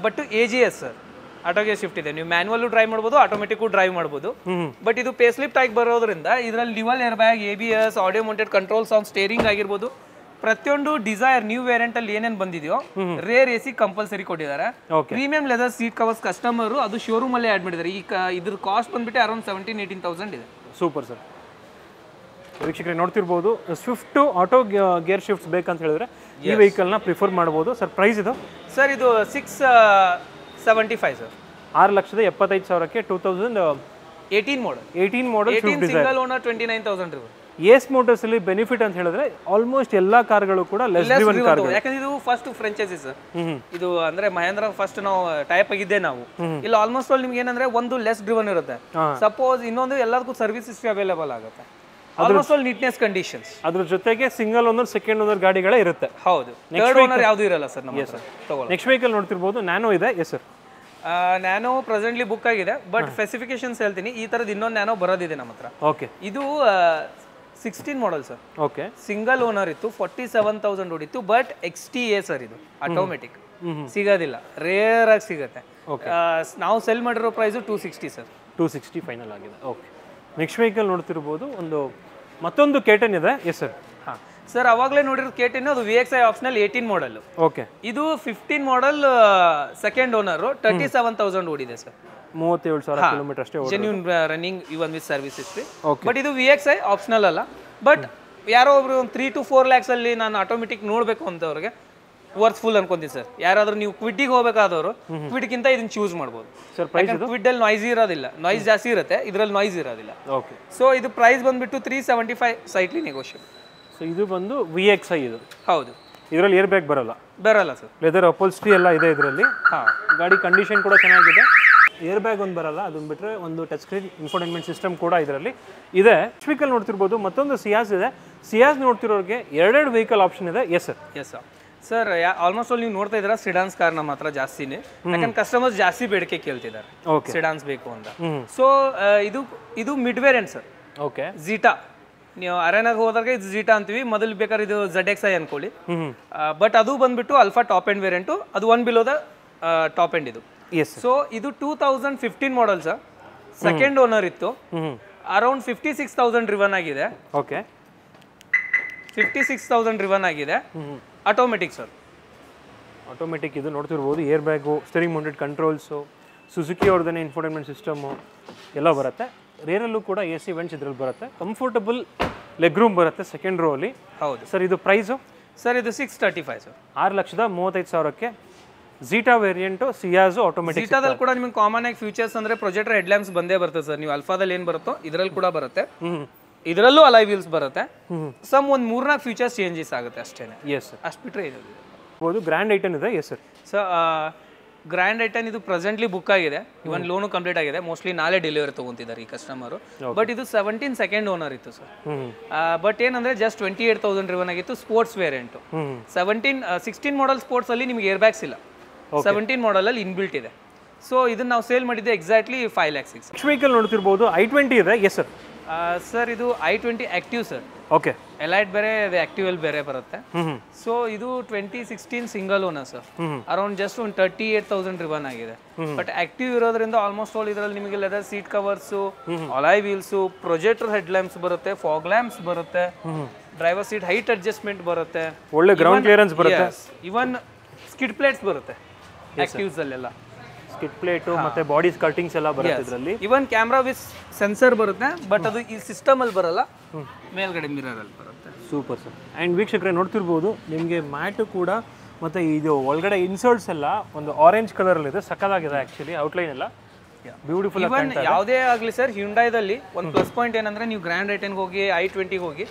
But AGS sir, ಆಟೋಗೆ ಶಿಫ್ಟ್ ಇದೆ. ನೀವು ಮ್ಯಾನ್ಯುವಲ್ ಡ್ರೈವ್ ಮಾಡ್ಬೋದು, ಆಟೋಮೆಟಿಕ್ ಡ್ರೈವ್ ಮಾಡ್ಬೋದು. ಬಟ್ ಇದು ಪೇ ಸ್ಲಿಫ್ಟ್ ಆಗಿ ಬರೋದ್ರಿಂದ ಇದರಲ್ಲಿ dual air bag, ABS, audio mounted controls on steering ಆಗಿರ್ಬೋದು, ಪ್ರತಿಯೊಂದು ಡಿಸೈರ್ ನ್ಯೂ ವೇರಿಯಂಟ್ ಅಲ್ಲಿ ಏನೇನು ಬಂದಿದೆಯೋ ರೇರ್ AC ಕಂಪಲ್ಸರಿ ಕೊಟ್ಟಿದ್ದಾರೆ. Premium leather seat covers customer ಅದು ಶೋರೂಮ್ ಅಲ್ಲೇ ಆಡ್ ಮಾಡಿದ್ದಾರೆ. ಈಗ ಇದ್ರ ಕಾಸ್ಟ್ ಬಂದ್ಬಿಟ್ಟು ಅರೌಂಡ್ 17,000-18,000 ಇದೆ. Super sir. ವೀಕ್ಷಕರೇ ನೋಡ್ತಿರ್ಬೋದು, ಸ್ವಿಫ್ಟ್ ಆಟೋ ಗೇರ್ ಶಿಫ್ಟ್ಸ್ ಬೇಕಂತ ಹೇಳಿದ್ರೆ ಈ ವೆಹಿಕಲ್ನ ಪ್ರಿಫರ್ ಮಾಡ್ಬೋದು. ಸರ್ ಪ್ರೈಸ್ ಇದು? ಸರ್ ಇದು 675 ಸರ್. 6,75,000ಕ್ಕೆ 2018 ಮಾಡಲ್. 18 ಮಾಡಲ್ ಸಿಂಗಲ್ ಓನರ್ 29,000 ರೂಪಾಯಿ. ಏಸ್ ಮೋಟರ್ಸ್ ಅಲ್ಲಿ ಬೆನಿಫಿಟ್ ಅಂತ ಹೇಳಿದ್ರೆ ಆಲ್ಮೋಸ್ಟ್ ಎಲ್ಲಾ ಕಾರ್ಗಳು ಕೂಡ ಲೆಸ್ ಡ್ರಿವನ್ ಕಾರ್ಗಳು. ಯಾಕಂದ್ರೆ ಇದು ಫಸ್ಟ್ ಫ್ರಾಂಚೈಸಿ ಸರ್. ಇದು ಅಂದ್ರೆ ಮಹೇಂದ್ರ ಫಸ್ಟ್ ನಾವು ಟೈಪ್ ಆಗಿದ್ದೆ ನಾವು. ಇಲ್ಲ ಆಲ್ಮೋಸ್ಟ್ ಆಲ್ ನಿಮ್ಗೆ ಏನಂದ್ರೆ ಒಂದು ಲೆಸ್ ಡ್ರಿವನ್ ಇರುತ್ತೆ. ಸಪೋಸ್ ಇನ್ನೊಂದು ಎಲ್ಲದಕ್ಕೂ ಸರ್ವಿಸ್ ಹಿಸ್ಟ್ರಿ ಅವೈಲೇಬಲ್ ಆಗುತ್ತೆ. Almost all neatness conditions. ಅದ್ರ ಜೊತೆಗೆ ಸಿಂಗಲ್ ಓನರ್ ಸೆಕೆಂಡ್ ಓನರ್ ಗಾಡಿಗಳೇ ಇರುತ್ತೆ. ಹೌದು, ಥರ್ಡ್ ಓನರ್ ಯಾವುದು ಇರಲ್ಲ ಸರ್ ನಮ್ಮ ಹತ್ರ. ತಗೊಳ್ಳಿ. ನೆಕ್ಸ್ಟ್ ವೆಹಿಕಲ್ ನೋಡ್ತಿರ್ಬೋದು, ನ್ಯಾನೋ ಇದೆ. Yes sir, nano presently book ಆಗಿದೆ, ಬಟ್ ಸ್ಪೆಸಿಫಿಕೇಶನ್ಸ್ ಹೇಳ್ತೀನಿ. ಈ ತರದ್ ಇನ್ನೊಂದು ನ್ಯಾನೋ ಬರೋದಿದೆ ನಮ್ಮ ಹತ್ರ. ಓಕೆ. ಇದು 16 ಮಾಡಲ್ ಸರ್. ಓಕೆ. ಸಿಂಗಲ್ ಓನರ್ ಇತ್ತು, 47,000 ಹೊಡಿತ್ತು. ಬಟ್ XTA ಸರ್, ಇದು ಆಟೋಮೆಟಿಕ್ ಸಿಗೋದಿಲ್ಲ, ರೇರ್ ಆಗಿ ಸಿಗುತ್ತೆ. ನಾವು ಸೆಲ್ ಮಾಡಿರೋ ಪ್ರೈಸು 260 ಸರ್. 260 ಫೈನಲ್ ಆಗಿದೆ. ಓಕೆ. ನೆಕ್ಸ್ಟ್ ವೆಹಿಕಲ್ ನೋಡ್ತಿರ್ಬೋದು, ಮತ್ತೊಂದು K10 ಇದೆ. Yes sir. ಹಾಂ ಸರ್, ಅವಾಗಲೇ ನೋಡಿರೋ K10 ಅದು VXI ಆಪ್ಷನಲ್ 18 ಮಾಡಲ್. ಓಕೆ. ಇದು 15 ಮಾಡಲ್ ಸೆಕೆಂಡ್ ಓನರ್, 37,000 ಓಡಿದೆ ಸರ್. 37,000 ಕಿಲೋಮೀಟರ್ ಅಷ್ಟೇ. Genuine running even with service history. But ಇದು VXI ಆಪ್ಷನಲ್ ಅಲ್ಲ. ಬಟ್ ಯಾರೋ ಒಬ್ರು ಒಂದು 3 to 4 lakhs ಅಲ್ಲಿ ನಾನು ಆಟೋಮೆಟಿಕ್ ನೋಡಬೇಕು ಅಂತವ್ರಿಗೆ ವರ್ತ್ಫುಲ್ ಅನ್ಕೊಂತೀನಿ ಸರ್. ಯಾರಾದ್ರೂ ನೀವು ಕ್ವಿಡ್ಡಿಗೆ ಹೋಗಬೇಕಾದವರು ಕ್ವಿಡ್ಗಿಂತ ಇದನ್ನ ಚೂಸ್ ಮಾಡ್ಬೋದು ಸರ್. ಕ್ವಿಡ್ ಅಲ್ಲಿ ನಾಯ್ಸ್ ಇರೋದಿಲ್ಲ, ನಾಯ್ಸ್ ಜಾಸ್ತಿ ಇರುತ್ತೆ, ಇದರಲ್ಲಿ ನಾಯ್ಸ್ ಇರೋದಿಲ್ಲ. ಓಕೆ. ಸೊ ಇದು ಪ್ರೈಸ್ ಬಂದ್ಬಿಟ್ಟು 375 ಸೈಟ್ಲಿ ನೆಗೋಷಿಯಬಲ್. ಸೊ ಇದು ಬಂದು VXI ಇದು. ಹೌದು. ಇದರಲ್ಲಿ ಏರ್ ಬ್ಯಾಗ್ ಬರಲ್ಲ ಸರ್. ಲೆದರ್ ಅಪೋಲ್ಸ್ಟ್ರಿ ಎಲ್ಲ ಇದೆ ಇದರಲ್ಲಿ. ಗಾಡಿ ಕಂಡೀಷನ್ ಕೂಡ ಚೆನ್ನಾಗಿದೆ. ಏರ್ ಬ್ಯಾಗ್ ಒಂದು ಬರಲ್ಲ, ಅದನ್ನ ಬಿಟ್ಟರೆ ಒಂದು ಟಚ್ ಸ್ಕ್ರೀನ್ ಇನ್ಫೋಟೈನ್ಮೆಂಟ್ ಸಿಸ್ಟಮ್ ಕೂಡ ಇದರಲ್ಲಿ ಇದೆ. ವೆಹಿಕಲ್ ನೋಡ್ತಿರ್ಬೋದು, ಮತ್ತೊಂದು ಸಿಯಾಸ್ ಇದೆ. ಸಿಯಾಸ್ ನೋಡ್ತಿರೋರಿಗೆ ಎರಡೆರಡು ವೆಹಿಕಲ್ ಆಪ್ಷನ್ ಇದೆ. Yes sir. Yes sir. Sir almost all ನೀವು ನೋಡ್ತಾ ಇದ್ದೀರಾ ಸಿಡಾನ್ಸ್ ಕಾರ್ ನಮ್ಮ ಹತ್ರ ಜಾಸ್ತಿನೇ. ಯಾಕಂದ್ರೆ ಕಸ್ಟಮರ್ಸ್ ಜಾಸ್ತಿ ಬೇಡಿಕೆ ಕೇಳ್ತಿದ್ದಾರೆ ಸಿಡಾನ್ಸ್ ಬೇಕು ಅಂತ. ಸೊ ಇದು mid variant sir. Okay. Zeta, ನೀವು ಅರೇನಾಗ ಹೋದಾಗ ಇದು ಝೀಟಾ ಅಂತೀವಿ. ಮೊದಲು ಬೇಕಾದ್ರೆ ಇದು ZXi ಅನ್ಕೊಳ್ಳಿ. ಬಟ್ ಅದು ಬಂದ್ಬಿಟ್ಟು ಅಲ್ಫಾ ಟಾಪ್ ಎಂಡ್ ವೇರಿಯಂಟು, ಅದು 1 ಬಿಲೋ ದ ಟಾಪ್ ಎಂಡ್ ಇದು. ಸೊ ಇದು 2015 ಮಾಡಲ್ ಸರ್. ಸೆಕೆಂಡ್ ಓನರ್ ಇತ್ತು. ಅರೌಂಡ್ 56,000 ರಿವನ್ ಆಗಿದೆ. ಓಕೆ. 56,000 ರಿವನ್ ಆಗಿದೆ. Automatic sir. ಆಟೋಮೆಟಿಕ್ ಇದು ನೋಡ್ತಿರ್ಬೋದು. Air bag, steering mounted controls, Suzuki ಅವ್ರದೇ ಇನ್ಫೋಟೈನ್ಮೆಂಟ್ ಸಿಸ್ಟಮು ಎಲ್ಲ ಬರುತ್ತೆ. ರೇರಲ್ಲೂ ಕೂಡ AC ವೆಂಟ್ಸ್ ಇದ್ರಲ್ಲಿ ಬರುತ್ತೆ. ಕಂಫರ್ಟಬಲ್ ಲೆಗ್ ರೂಮ್ ಬರುತ್ತೆ ಸೆಕೆಂಡ್ ರೋ ಅಲ್ಲಿ. ಹೌದು ಸರ್. ಇದು ಪ್ರೈಸು ಸರ್ ಇದು 635 ಸರ್. 6,35,000ಕ್ಕೆ ಝೀಟಾ ವೇರಿಯಂಟು ಸಿಯಾಜು ಆಟೋಮೆಟಿಕ್. ಝೀಟಾದಲ್ಲಿ ಕೂಡ ನಿಮಗೆ ಕಾಮನ್ ಆಗಿ ಫೀಚರ್ಸ್ ಅಂದ್ರೆ ಪ್ರೊಜೆಕ್ಟರ್ ಹೆಡ್ ಲ್ಯಾಂಪ್ಸ್ ಬಂದೇ ಬರ್ತದೆ ಸರ್. ನೀವು ಅಲ್ಫಾದಲ್ಲಿ ಏನು ಬರುತ್ತೋ ಇದರಲ್ಲಿ ಕೂಡ ಬರುತ್ತೆ. ಇದರಲ್ಲೂ ಅಲೈ ವೀಲ್ಸ್ ಬರುತ್ತೆ. ಸಮ್ ಒಂದು 3-4 ಫೀಚರ್ಸ್ ಚೇಂಜಸ್ ಆಗುತ್ತೆ ಅಷ್ಟೇನೆ. Yes sir. ಅಷ್ಟು ಬಿಟ್ಟರೆ ಇದೆ. ಗ್ರ್ಯಾಂಡ್ ಐಟನ್ ಇದೆ. Yes sir. Sir grand i ten ಇದು ಪ್ರೆಸೆಂಟ್ಲಿ ಬುಕ್ ಆಗಿದೆ. ಇವನ್ ಲೋನು ಕಂಪ್ಲೀಟ್ ಆಗಿದೆ. ಮೋಸ್ಟ್ಲಿ ನಾಳೆ ಡೆಲಿವರಿ ತೊಗೊಂತಿದ್ದಾರೆ ಈ ಕಸ್ಟಮರು. ಬಟ್ ಇದು 17 ಸೆಕೆಂಡ್ ಓನರ್ ಇತ್ತು ಸರ್. ಬಟ್ ಏನಂದ್ರೆ ಜಸ್ಟ್ 28,000 ರಿವನ್ ಆಗಿತ್ತು. Sports variant. 16 ಮಾಡಲ್ ಸ್ಪೋರ್ಟ್ಸ್ ಅಲ್ಲಿ ನಿಮ್ಗೆ ಏರ್ ಬ್ಯಾಗ್ಸ್ ಇಲ್ಲ. 17 ಮಾಡಲ್ ಅಲ್ಲಿ ಇನ್ಬಿಲ್ಟ್ ಇದೆ. ಸೊ ಇದನ್ನ ನಾವು ಸೇಲ್ ಮಾಡಿದ್ದೆ ಎಕ್ಸಾಕ್ಟ್ಲಿ 5 lakhs. ನೆಕ್ಸ್ಟ್ ವೆಹಿಕಲ್ ನೋಡ್ತಿರ್ಬೋದು, i20 ಇದೆ. Yes sir. ಸರ್ ಇದು i20 active sir. Okay. Elite ಬೇರೆ, ಅದು ಆಕ್ಟಿವ್ ಅಲ್ಲಿ ಬೇರೆ ಬರುತ್ತೆ. ಸೊ ಇದು 2016 single owner sir. Around just ಒಂದು 38,000 ರಿವನ್ ಆಗಿದೆ. ಬಟ್ ಆಕ್ಟಿವ್ ಇರೋದ್ರಿಂದ ಆಲ್ಮೋಸ್ಟ್ ಆಲ್ ಇದರಲ್ಲಿ ನಿಮಗೆ leather seat covers, alloy wheels, projector head lamps ಬರುತ್ತೆ, ಫಾಗ್ ಲ್ಯಾಂಪ್ಸ್ ಬರುತ್ತೆ, ಡ್ರೈವರ್ ಸೀಟ್ ಹೈಟ್ ಅಡ್ಜಸ್ಟ್ಮೆಂಟ್ ಬರುತ್ತೆ, ಒಳ್ಳೆ ಗ್ರೌಂಡ್ ಕ್ಲಿಯರೆನ್ಸ್ ಬರುತ್ತೆ. ಇವನ್ ಸ್ಕಿಡ್ ಪ್ಲೇಟ್ಸ್ ಬರುತ್ತೆ ಆಕ್ಟಿವ್ಸ್ ಅಲ್ಲೆಲ್ಲ. ಸ್ಕಿಡ್ ಪ್ಲೇಟು ಮತ್ತೆ ಬಾಡಿ ಸ್ಕರ್ಟಿಂಗ್ಸ್ ಎಲ್ಲ ಬರುತ್ತೆ ಇದರಲ್ಲಿ. ಇವನ್ ಕ್ಯಾಮ್ರಾ ವಿತ್ ಸೆನ್ಸರ್ ಬರುತ್ತೆ. ಬಟ್ ಅದು ಈ ಸಿಸ್ಟಮ್ ಅಲ್ಲಿ ಬರಲ್ಲ, ಮೇಲ್ಗಡೆ ಮಿರರ್ ಅಲ್ಲಿ ಬರುತ್ತೆ. Super sir. ಆ್ಯಂಡ್ ವೀಕ್ಷಕರೇ ನೋಡ್ತಿರ್ಬೋದು, ನಿಮಗೆ ಮ್ಯಾಟು ಕೂಡ ಮತ್ತು ಇದು ಒಳಗಡೆ ಇನ್ಸರ್ಟ್ಸ್ ಎಲ್ಲ ಒಂದು ಆರೆಂಜ್ ಕಲರಲ್ಲಿ ಇದೆ. ಸಕ್ಕದಾಗಿದೆ ಆ್ಯಕ್ಚುಲಿ ಔಟ್ಲೈನ್ ಎಲ್ಲ ಬ್ಯೂಟಿಫುಲ್. ಇವನ್ ಯಾವುದೇ ಆಗಲಿ ಸರ್, ಹ್ಯುಂಡೈದಲ್ಲಿ ಒಂದು ಪ್ಲಸ್ ಪಾಯಿಂಟ್ ಏನಂದ್ರೆ ನೀವು ಗ್ರ್ಯಾಂಡ್ ಐಟನ್ಗೆ ಹೋಗಿ i20 ಹೋಗಿ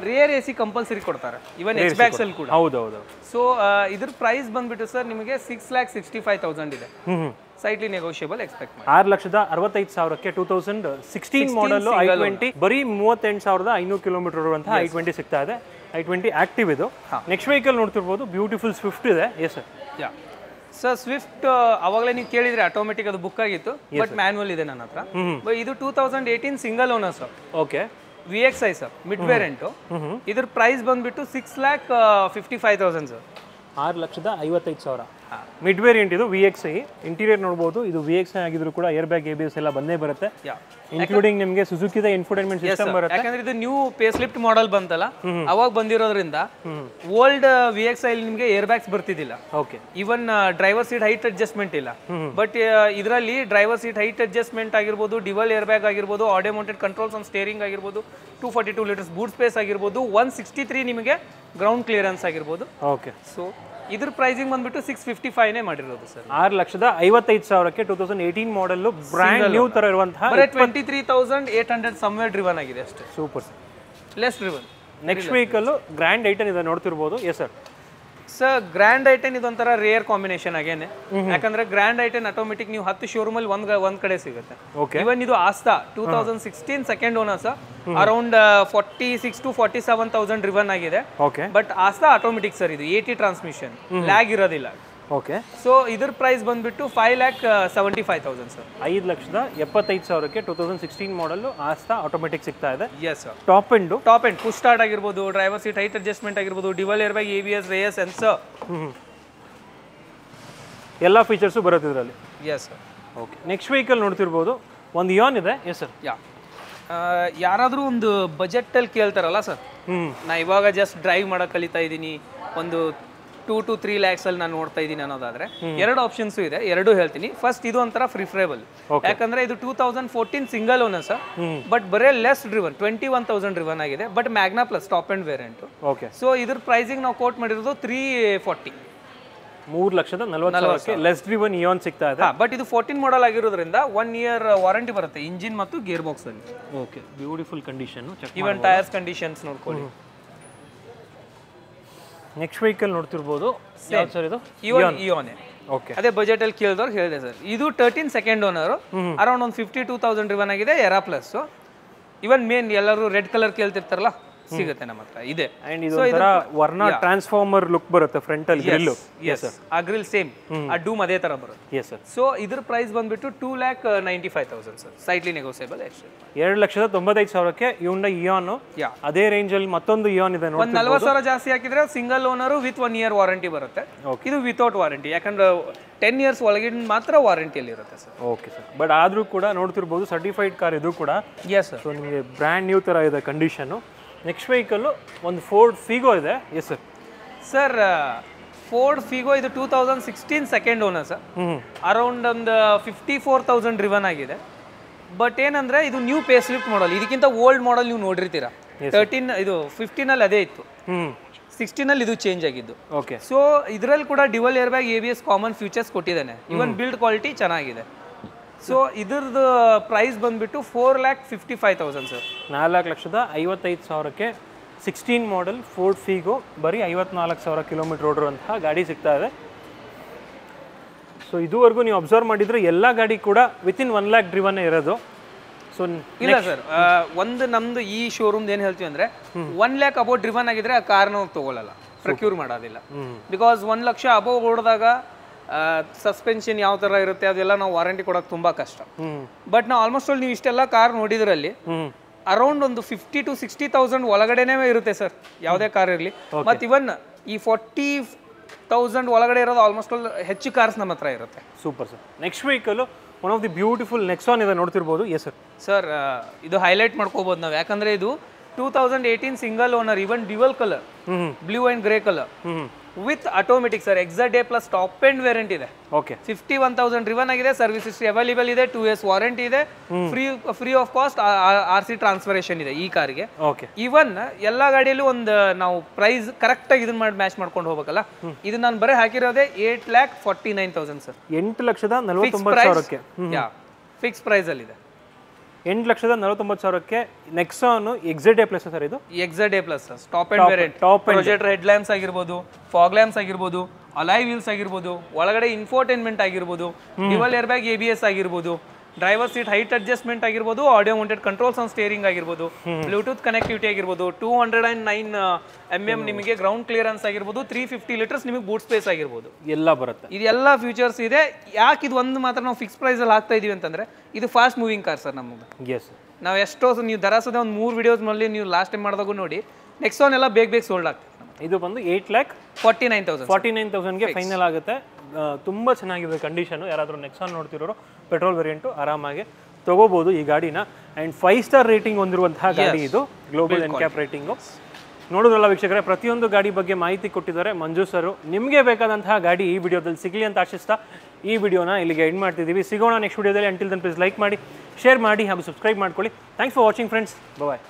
ರಿಯರ್ AC ಕಂಪಲ್ಸರಿ ಕೊಡ್ತಾರೆ. ಇವನ್ ಎಕ್ಸ್ ಬ್ಯಾಕ್ಸ್ ಅಲ್ಲಿ ಕೂಡ. ಹೌದೌದು. ಸೊ ಇದ್ರ ಪ್ರೈಸ್ ಬಂದ್ಬಿಟ್ಟು ಸರ್ ನಿಮಗೆ 6,65,000 ಇದೆ. ಸೈಟ್ಲಿ ನೆಗೋಷಿಯಬಲ್ ಎಕ್ಸ್ಪೆಕ್ಟ್ ಮಾಡಿ. 6,65,000ಕ್ಕೆ 2016 ಮಾಡಲ್ i20 ಬರೀ 38,500 ಕಿಲೋಮೀಟರ್ ಇರುವಂತಹ i20 ಸಿಗ್ತಾ ಇದೆ. i20 ಆಕ್ಟಿವ್ ಇದು. ನೆಕ್ಸ್ಟ್ ವೆಹಿಕಲ್ ನೋಡ್ತಿರ್ಬೋದು, ಬ್ಯೂಟಿಫುಲ್ ಸ್ವಿಫ್ಟ್ ಇದೆ. Yes sir. Yeah sir, Swift ಅವಾಗಲೇ ನೀವು ಕೇಳಿದ್ರೆ ಆಟೋಮೆಟಿಕ್ ಅದು ಬುಕ್ ಆಗಿತ್ತು. ಬಟ್ ಮ್ಯಾನ್ಯಲ್ ಇದೆ ನನ್ನ ಹತ್ರ. ಇದು 2018 single owner sir. Okay. VXI sir, mid variant. ಇದ್ರ ಪ್ರೈಸ್ ಬಂದ್ಬಿಟ್ಟು 6,55,000 ಸರ್. 6,55,000. ಮಿಡ್ ವೇರಿಯಂಟ್ ಇದು VXi. ಇಂಟೀರಿಯರ್ ನೋಡ್ಬೋದು, ಇದು VXi ಆಗಿದ್ರು ಕೂಡ ಏರ್ ಬ್ಯಾಗ್ ABS ಎಲ್ಲ ಬಂದೇ ಬರುತ್ತೆ. ಇನ್ಕ್ಲೂಡಿಂಗ್ ನಿಮಗೆ ಸುಜುಕಿದ ಇನ್ಫೋಟೈನ್ಮೆಂಟ್ ಸಿಸ್ಟಮ್ ಬರುತ್ತೆ. ಯಾಕಂದ್ರೆ ಇದು ನ್ಯೂ ಫೇಸ್ ಲಿಫ್ಟ್ ಮಾಡೆಲ್ ಬಂತಲ್ಲ, ಅವಾಗ ಬಂದಿರೋದ್ರಿಂದ ಓಲ್ಡ್ VXi ನಿಮಗೆ ಏರ್ ಬ್ಯಾಗ್ಸ್ ಬರ್ತಿದ್ದಿಲ್ಲ. Okay. Even driver seat height adjustment ಇಲ್ಲ. ಬಟ್ ಇದರಲ್ಲಿ ಡ್ರೈವರ್ ಸೀಟ್ ಹೈಟ್ ಅಡ್ಜಸ್ಟ್ಮೆಂಟ್ ಆಗಿರ್ಬೋದು, ಡಿವಲ್ ಏರ್ ಬ್ಯಾಗ್ ಆಗಿರ್ಬೋದು, audio mounted controls on steering ಆಗಿರ್ಬೋದು, 242 ಲೀಟರ್ಸ್ ಬೂಟ್ ಸ್ಪೇಸ್ ಆಗಿರ್ಬೋದು, 163 ನಿಮಗೆ ಗ್ರೌಂಡ್ ಕ್ಲಿಯರೆನ್ಸ್ ಆಗಿರ್ಬೋದು. ಓಕೆ. ಸೊ ಇದ್ರ ಪ್ರೈಸಿಂಗ್ ಬಂದ್ಬಿಟ್ಟು 655 ಮಾಡಿರೋದು ಸರ್. 6,55,000ಕ್ಕೆ 2018 ಮಾಡೆಲ್ ಬ್ರ್ಯಾಂಡ್ ನ್ಯೂ ತರ ಇರುವಂತಹ 23,800 ಸಮ್ವೇರ್ ಡ್ರಿವನ್ ಆಗಿದೆ ಅಷ್ಟೇ. Super less driven. Next vehicle grand i ten ಇದೆ ನೋಡ್ತಿರ್ಬೋದು. Yes sir. Sir grand i ten ಇದೊಂಥರ ರೇರ್ ಕಾಂಬಿನೇಷನ್ ಆಗೇನೆ. ಯಾಕಂದ್ರೆ ಗ್ರ್ಯಾಂಡ್ ಐಟನ್ ಆಟೋಮೆಟಿಕ್ ನೀವು 10 ಶೋರೂಮ್ ಅಲ್ಲಿ ಒಂದ್ ಕಡೆ ಸಿಗುತ್ತೆ. ಇವನ್ ಇದು Asta 2016 second owner sir. Around 46 to 47,000 driven ಆಗಿದೆ. ಬಟ್ ಆಸ್ತಾ ಆಟೋಮೆಟಿಕ್ ಸರ್, ಇದು 80 ಟ್ರಾನ್ಸ್ಮಿಷನ್, ಲ್ಯಾಗ್ ಇರೋದಿಲ್ಲ. ಓಕೆ. ಸೊ ಇದ್ರ ಪ್ರೈಸ್ ಬಂದ್ಬಿಟ್ಟು 5,75,000 ಸರ್. 5,75,000ಕ್ಕೆ 2016 ಮಾಡೆಲ್ ಆಸ್ತಾ ಆಟೋಮೆಟಿಕ್ ಸಿಗ್ತಾ ಇದೆ. Yes sir. Top end push start ಆಗಿರ್ಬೋದು, ಡ್ರೈವರ್ ಸೀಟ್ ಹೈಟ್ ಅಡ್ಜಸ್ಟ್ಮೆಂಟ್ ಆಗಿರ್ಬೋದು, ಡಿವಲ್ ಏರ್ ಬ್ಯಾಗ್, ABS, ರೇಸ್ ಸೆನ್ಸರ್, ಎಲ್ಲ ಫೀಚರ್ಸು ಬರುತ್ತೆ ಇದರಲ್ಲಿ. Yes sir. Okay. Next vehicle ನೋಡ್ತಿರ್ಬೋದು, ಒಂದು ಇಯಾನ್ ಇದೆ. Yes sir. ಯಾರಾದರೂ ಒಂದು ಬಜೆಟಲ್ಲಿ ಕೇಳ್ತಾರಲ್ಲ ಸರ್, ನಾ ಇವಾಗ ಜಸ್ಟ್ ಡ್ರೈವ್ ಮಾಡೋಕೆ ಕಲಿತಾ ಇದ್ದೀನಿ, ಒಂದು 2 to 3 lakhs ಅಲ್ಲಿ ನಾನು ನೋಡ್ತಾ ಇದ್ದೀನಿ ಅನ್ನೋದಾದ್ರೆ, ಎರಡು ಆಪ್ಷನ್ಸ್ ಇದೆ, ಎರಡು ಹೇಳ್ತೀನಿ. ಫಸ್ಟ್ ಇದು ಒಂಥರ ಪ್ರಿಫರೇಬಲ್, ಯಾಕಂದ್ರೆ ಇದು 2014 ಸಿಂಗಲ್ ಓನರ್ ಸರ್. ಬಟ್ ಬರೇ ಲೆಸ್ ಡ್ರಿವನ್, 21,000 ಡ್ರಿವನ್ ಆಗಿದೆ. But Magna plus top end variant. Okay. So ಇದ್ರ ಪ್ರೈಸಿಂಗ್ ನಾವು ಕೋಟ್ ಮಾಡಿರೋದು 340. 3,40,000ಕ್ಕೆ ಲೆಸ್ ಡ್ರಿವನ್ ಇಯಾನ್ ಸಿಗ್ತಾ ಇದೆ. ಬಟ್ ಇದು 14 ಮಾಡೆಲ್ ಆಗಿರೋದ್ರಿಂದ 1 year ವಾರಂಟಿ ಬರುತ್ತೆ ಇಂಜಿನ್ ಮತ್ತು ಗೇರ್ ಬಾಕ್ಸ್ ಅಲ್ಲಿ. Okay. Beautiful condition. Even tyres conditions ನೋಡ್ಕೊಳ್ಳಿ. ನೆಕ್ಸ್ಟ್ ವೆಹಿಕಲ್ ನೋಡ್ತಿರ್ಬೋದು. ಯಾವ್ದು ಸರ್ ಇದು? ಇಯಾನ್. ಓಕೆ. ಅದೇ ಬಜೆಟ್ ಅಲ್ಲಿ ಕೇಳಿದವ್ರು ಹೇಳಿದೆ ಸರ್. ಇದು 13 ಸೆಕೆಂಡ್ ಓನರ್, ಅರೌಂಡ್ ಒಂದು 52,000 ಡ್ರಿವನ್ ಆಗಿದೆ. Era plus. ಇವನ್ ಮೇನ್ ಎಲ್ಲರೂ ರೆಡ್ ಕಲರ್ ಕೇಳ್ತಿರ್ತಾರಲ್ಲ, ಸಿಗುತ್ತೆ ನಮ್ಮ ಹತ್ರ ಇದೆ. ಅಂಡ್ ಇದು ಒಂಥರ ವರ್ನಾ ಟ್ರಾನ್ಸ್ಫಾರ್ಮರ್ ಲುಕ್ ಬರುತ್ತೆ ಫ್ರಂಟ್ ಅಲ್ಲಿ ಗ್ರಿಲ್. ಎಸ್ ಆ ಗ್ರಿಲ್ ಸೇಮ್, ಆ ಡೂಮ್ ಅದೇ ತರ ಬರುತ್ತೆ. Yes sir. ಸೊ ಇದ್ರ ಪ್ರೈಸ್ ಬಂದ್ಬಿಟ್ಟು 2,95,000 ಸರ್. Slightly negotiable extra. 2,95,000ಕ್ಕೆ ಹ್ಯುಂಡೈ ಇಯಾನ್. ಅದೇ ರೇಂಜ್ ಅಲ್ಲಿ ಮತ್ತೊಂದು ಇಯಾನ್ ಇದೆ ನೋಡಿ. ಒಂದು 40,000 ಜಾಸ್ತಿ ಹಾಕಿದ್ರೆ single owner with 1 year warranty ಬರುತ್ತೆ. ಇದು ವಿತೌಟ್ ವಾರಂಟಿ, ಯಾಕಂದ್ರೆ 10 years ಒಳಗಿನ ಮಾತ್ರ ವಾರಂಟಿಯಲ್ಲಿ ಇರುತ್ತೆ ಸರ್. Okay sir. ಬಟ್ ಆದ್ರೂ ಕೂಡ ನೋಡ್ತಿರ್ಬೋದು ಸರ್ಟಿಫೈಡ್ ಕಾರ್ ಇದು ಕೂಡ. S sir. ಸೊ ನಿಮಗೆ ಬ್ರ್ಯಾಂಡ್ ನ್ಯೂ ತರ ಇದೆ ಕಂಡೀಷನ್. ನೆಕ್ಸ್ಟ್ ವೆಹಿಕಲ್ ಒಂದು ಫೋರ್ಡ್ ಫಿಗೋ ಇದೆ. Yes sir. Sir Ford Figo ಇದು 2016 ಸೆಕೆಂಡ್ ಓನರ್ ಸರ್. ಅರೌಂಡ್ ಒಂದು 54,000 ಡ್ರಿವನ್ ಆಗಿದೆ. ಬಟ್ ಏನಂದ್ರೆ ಇದು ನ್ಯೂ ಫೇಸ್ ಲಿಫ್ಟ್ ಮಾಡಲ್, ಇದಕ್ಕಿಂತ ಓಲ್ಡ್ ಮಾಡಲ್ ನೀವು ನೋಡಿರ್ತೀರಾ. 13 ಇದು 15 ಅಲ್ಲಿ ಅದೇ ಇತ್ತು, 16 ಅಲ್ಲಿ ಇದು ಚೇಂಜ್ ಆಗಿದ್ದು. ಓಕೆ. ಸೊ ಇದರಲ್ಲಿ ಕೂಡ dual air bag, ABS common features ಕೊಟ್ಟಿದ್ದಾನೆ. ಇವನ್ ಬಿಲ್ಡ್ ಕ್ವಾಲಿಟಿ ಚೆನ್ನಾಗಿದೆ. ಸೊ ಇದ್ರದ್ದು ಪ್ರೈಸ್ ಬಂದ್ಬಿಟ್ಟು 4,55,000 ಸರ್. 4,55,000ಕ್ಕೆ 16 ಮಾಡೆಲ್ ಫೋರ್ಡ್ ಫಿಗೋ ಬರೀ 54,000 ಕಿಲೋಮೀಟರ್ ಓಡಿರುವಂತಹ ಗಾಡಿ ಸಿಗ್ತಾ ಇದೆ. ಸೊ ಇದುವರೆಗೂ ನೀವು ಅಬ್ಸರ್ವ್ ಮಾಡಿದ್ರೆ ಎಲ್ಲ ಗಾಡಿ ಕೂಡ ವಿತಿನ್ 1 lakh ಡ್ರಿವನ್ ಇರೋದು. ಸೊ ಇಲ್ಲ ಸರ್, ಒಂದು ನಮ್ದು ಈ ಶೋರೂಮ್ದು ಏನು ಹೇಳ್ತೀವಿ ಅಂದ್ರೆ 1 lakh ಅಬೌವ್ ಡ್ರಿವನ್ ಆಗಿದ್ರೆ ಆ ಕಾರ್ನ ತಗೊಳ್ಳಲ್ಲ, ಪ್ರೊಕ್ಯೂರ್ ಮಾಡೋದಿಲ್ಲ. ಬಿಕಾಸ್ 1 ಲಕ್ಷ ಅಬೌವ್ ಓಡಿದಾಗ ಸಸ್ಪೆನ್ಷನ್ ಯಾವ ತರ ಇರುತ್ತೆ ಅದೆಲ್ಲ ನಾವು ವಾರಂಟಿ ಕೊಡೋಕೆ ತುಂಬಾ ಕಷ್ಟ. ಬಟ್ ನಾವು ಆಲ್ಮೋಸ್ಟ್ ಆಲ್ ನೀವು ಇಷ್ಟೆಲ್ಲ ಕಾರ್ ನೋಡಿದ್ರಲ್ಲಿ ಅರೌಂಡ್ ಒಂದು 50 to 60,000 ಒಳಗಡೆನೇ ಇರುತ್ತೆ ಸರ್, ಯಾವುದೇ ಕಾರ್ ಇರಲಿ. ಮತ್ತು ಇವನ್ ಈ 40,000 ಒಳಗಡೆ ಇರೋದು ಆಲ್ಮೋಸ್ಟ್ ಆಲ್ ಹೆಚ್ಚು ಕಾರ್ಸ್ ನಮ್ಮ ಹತ್ರ ಇರುತ್ತೆ. Super sir. Next vehicle one of the beautiful Nexon ಇದೆ ನೋಡ್ತಿರ್ಬೋದು. Yes sir. ಸರ್ ಇದು ಹೈಲೈಟ್ ಮಾಡ್ಕೋಬಹುದು ನಾವು, ಯಾಕಂದ್ರೆ ಇದು 2018 single owner, even dual colour, blue and grey colour with automatic sir. XZA plus top end variant ಇದೆ. ಓಕೆ. 51,000 ಡ್ರಿವನ್ ಆಗಿದೆ. Service history available ಇದೆ. 2 years ವಾರಂಟಿ ಇದೆ. Free of cost RC transferation ಇದೆ ಈ ಕಾರ್ಗೆ. ಓಕೆ. ಇವನ್ ಎಲ್ಲಾ ಗಾಡಿಯಲ್ಲೂ ಒಂದು ನಾವು ಪ್ರೈಸ್ ಕರೆಕ್ಟ್ ಆಗಿ ಇದನ್ನ ಮಾಡಿ ಮ್ಯಾಚ್ ಮಾಡ್ಕೊಂಡು ಹೋಗ್ಬೇಕಲ್ಲ. ಇದು ನಾನು ಬರೀ ಹಾಕಿರೋದೇ 8,49,000 ಸರ್. 8,49,000ಕ್ಕೆ ಫಿಕ್ಸ್ ಪ್ರೈಸ್ ಅಲ್ಲಿ ಇದೆ. 8,49,000ಕ್ಕೆ ನೆಕ್ಸಾನ್ ಎಕ್ಸಾಡೇ ಪ್ಲಸ್ ಸರ್. ಇದು XZA plus top end variant. Projector head lamps ಆಗಿರ್ಬೋದು, ಫಾಗ್ ಲ್ಯಾಂಪ್ಸ್ ಆಗಿರ್ಬೋದು, ಅಲಾಯ್ ವೀಲ್ಸ್ ಆಗಿರ್ಬೋದು, ಒಳಗಡೆ ಇನ್ಫೋಟೈನ್ಮೆಂಟ್ ಆಗಿರ್ಬೋದು, ಡ್ಯುವಲ್ ಏರ್ ಬ್ಯಾಗ್, ABS ಆಗಿರ್ಬೋದು, ಡ್ರೈವರ್ ಸೀಟ್ ಹೈಟ್ ಅಡ್ಜಸ್ಟ್ಮೆಂಟ್ ಆಗಿರ್ಬೋದು, audio mounted controls on steering ಆಗಿರ್ಬೋದು, ಬ್ಲೂಟೂತ್ ಕನೆಕ್ಟಿವಿಟಿ ಆಗಿರ್ಬೋದು, 209 ನಿಮಗೆ ಗ್ರೌಂಡ್ ಕ್ಲಿಯರೆನ್ಸ್ ಆಗಿರ್ಬೋದು, 350 ಲೀಟರ್ಸ್ ನಿಮಗೆ ಬೂಟ್ ಸ್ಪೇಸ್ ಆಗಿರ್ಬೋದು, ಎಲ್ಲ ಬರುತ್ತೆ. ಇದೆಲ್ಲ ಫೀಚರ್ಸ್ ಇದೆ. ಯಾಕೆ ಇದು ಒಂದು ಮಾತ್ರ ನಾವು ಫಿಕ್ಸ್ ಪ್ರೈಸ್ ಅಲ್ಲಿ ಹಾಕ್ತಾ ಇದೀವಿ ಅಂತಂದ್ರೆ ಇದು ಫಾಸ್ಟ್ ಮೂವಿಂಗ್ ಕಾರ್ ಸರ್ ನಮಗೆ. ಎಸ್. ನಾವು ಎಷ್ಟೋ ನೀವು ದರಾಸದ ಒಂದು 3 ವಿಡಿಯೋಸ್ ನಲ್ಲಿ ನೀವು ಲಾಸ್ಟ್ ಟೈಮ್ ಮಾಡಿದಾಗ ನೋಡಿ ನೆಕ್ಸಾನ್ ಎಲ್ಲ ಬೇಗ ಸೋಲ್ಡ್ ಆಗ್ತದೆ. ಇದು ಬಂದು 8,49,000 49,000ಗೆ ಫೈನಲ್ ಆಗುತ್ತೆ. ತುಂಬ ಚೆನ್ನಾಗಿದೆ ಕಂಡೀಷನು. ಯಾರಾದರೂ ನೆಕ್ಸಾನ್ ನೋಡ್ತಿರೋರು ಪೆಟ್ರೋಲ್ ವೇರಿಯಂಟು ಆರಾಮಾಗಿ ತೊಗೋಬೋದು ಈ ಗಾಡಿನ. ಆ್ಯಂಡ್ 5 ಸ್ಟಾರ್ ರೇಟಿಂಗ್ ಹೊಂದಿರುವಂತಹ ಗಾಡಿ ಇದು, ಗ್ಲೋಬಲ್ ಎನ್ಕ್ಯಾಪ್ ರೇಟಿಂಗು. ನೋಡೋದ್ರಲ್ಲ ವೀಕ್ಷಕರೇ, ಪ್ರತಿಯೊಂದು ಗಾಡಿ ಬಗ್ಗೆ ಮಾಹಿತಿ ಕೊಟ್ಟಿದ್ದಾರೆ ಮಂಜು ಸರು. ನಿಮಗೆ ಬೇಕಾದಂತಹ ಗಾಡಿ ಈ ವಿಡಿಯೋದಲ್ಲಿ ಸಿಗಲಿ ಅಂತ ಆಶಿಸ್ತಾ ಈ ವಿಡಿಯೋನ ಇಲ್ಲಿಗೆ ಎಂಡ್ ಮಾಡ್ತಿದ್ದೀವಿ. ಸಿಗೋಣ ನೆಕ್ಸ್ಟ್ ವಿಡಿಯೋದಲ್ಲಿ. ಅಂಟಿಲ್ ದೆನ್ ಪ್ಲೀಸ್ ಲೈಕ್ ಮಾಡಿ, ಶೇರ್ ಮಾಡಿ ಹಾಗೂ ಸಬ್ಸ್ಕ್ರೈಬ್ ಮಾಡ್ಕೊಳ್ಳಿ. Thanks for watching friends. Bye.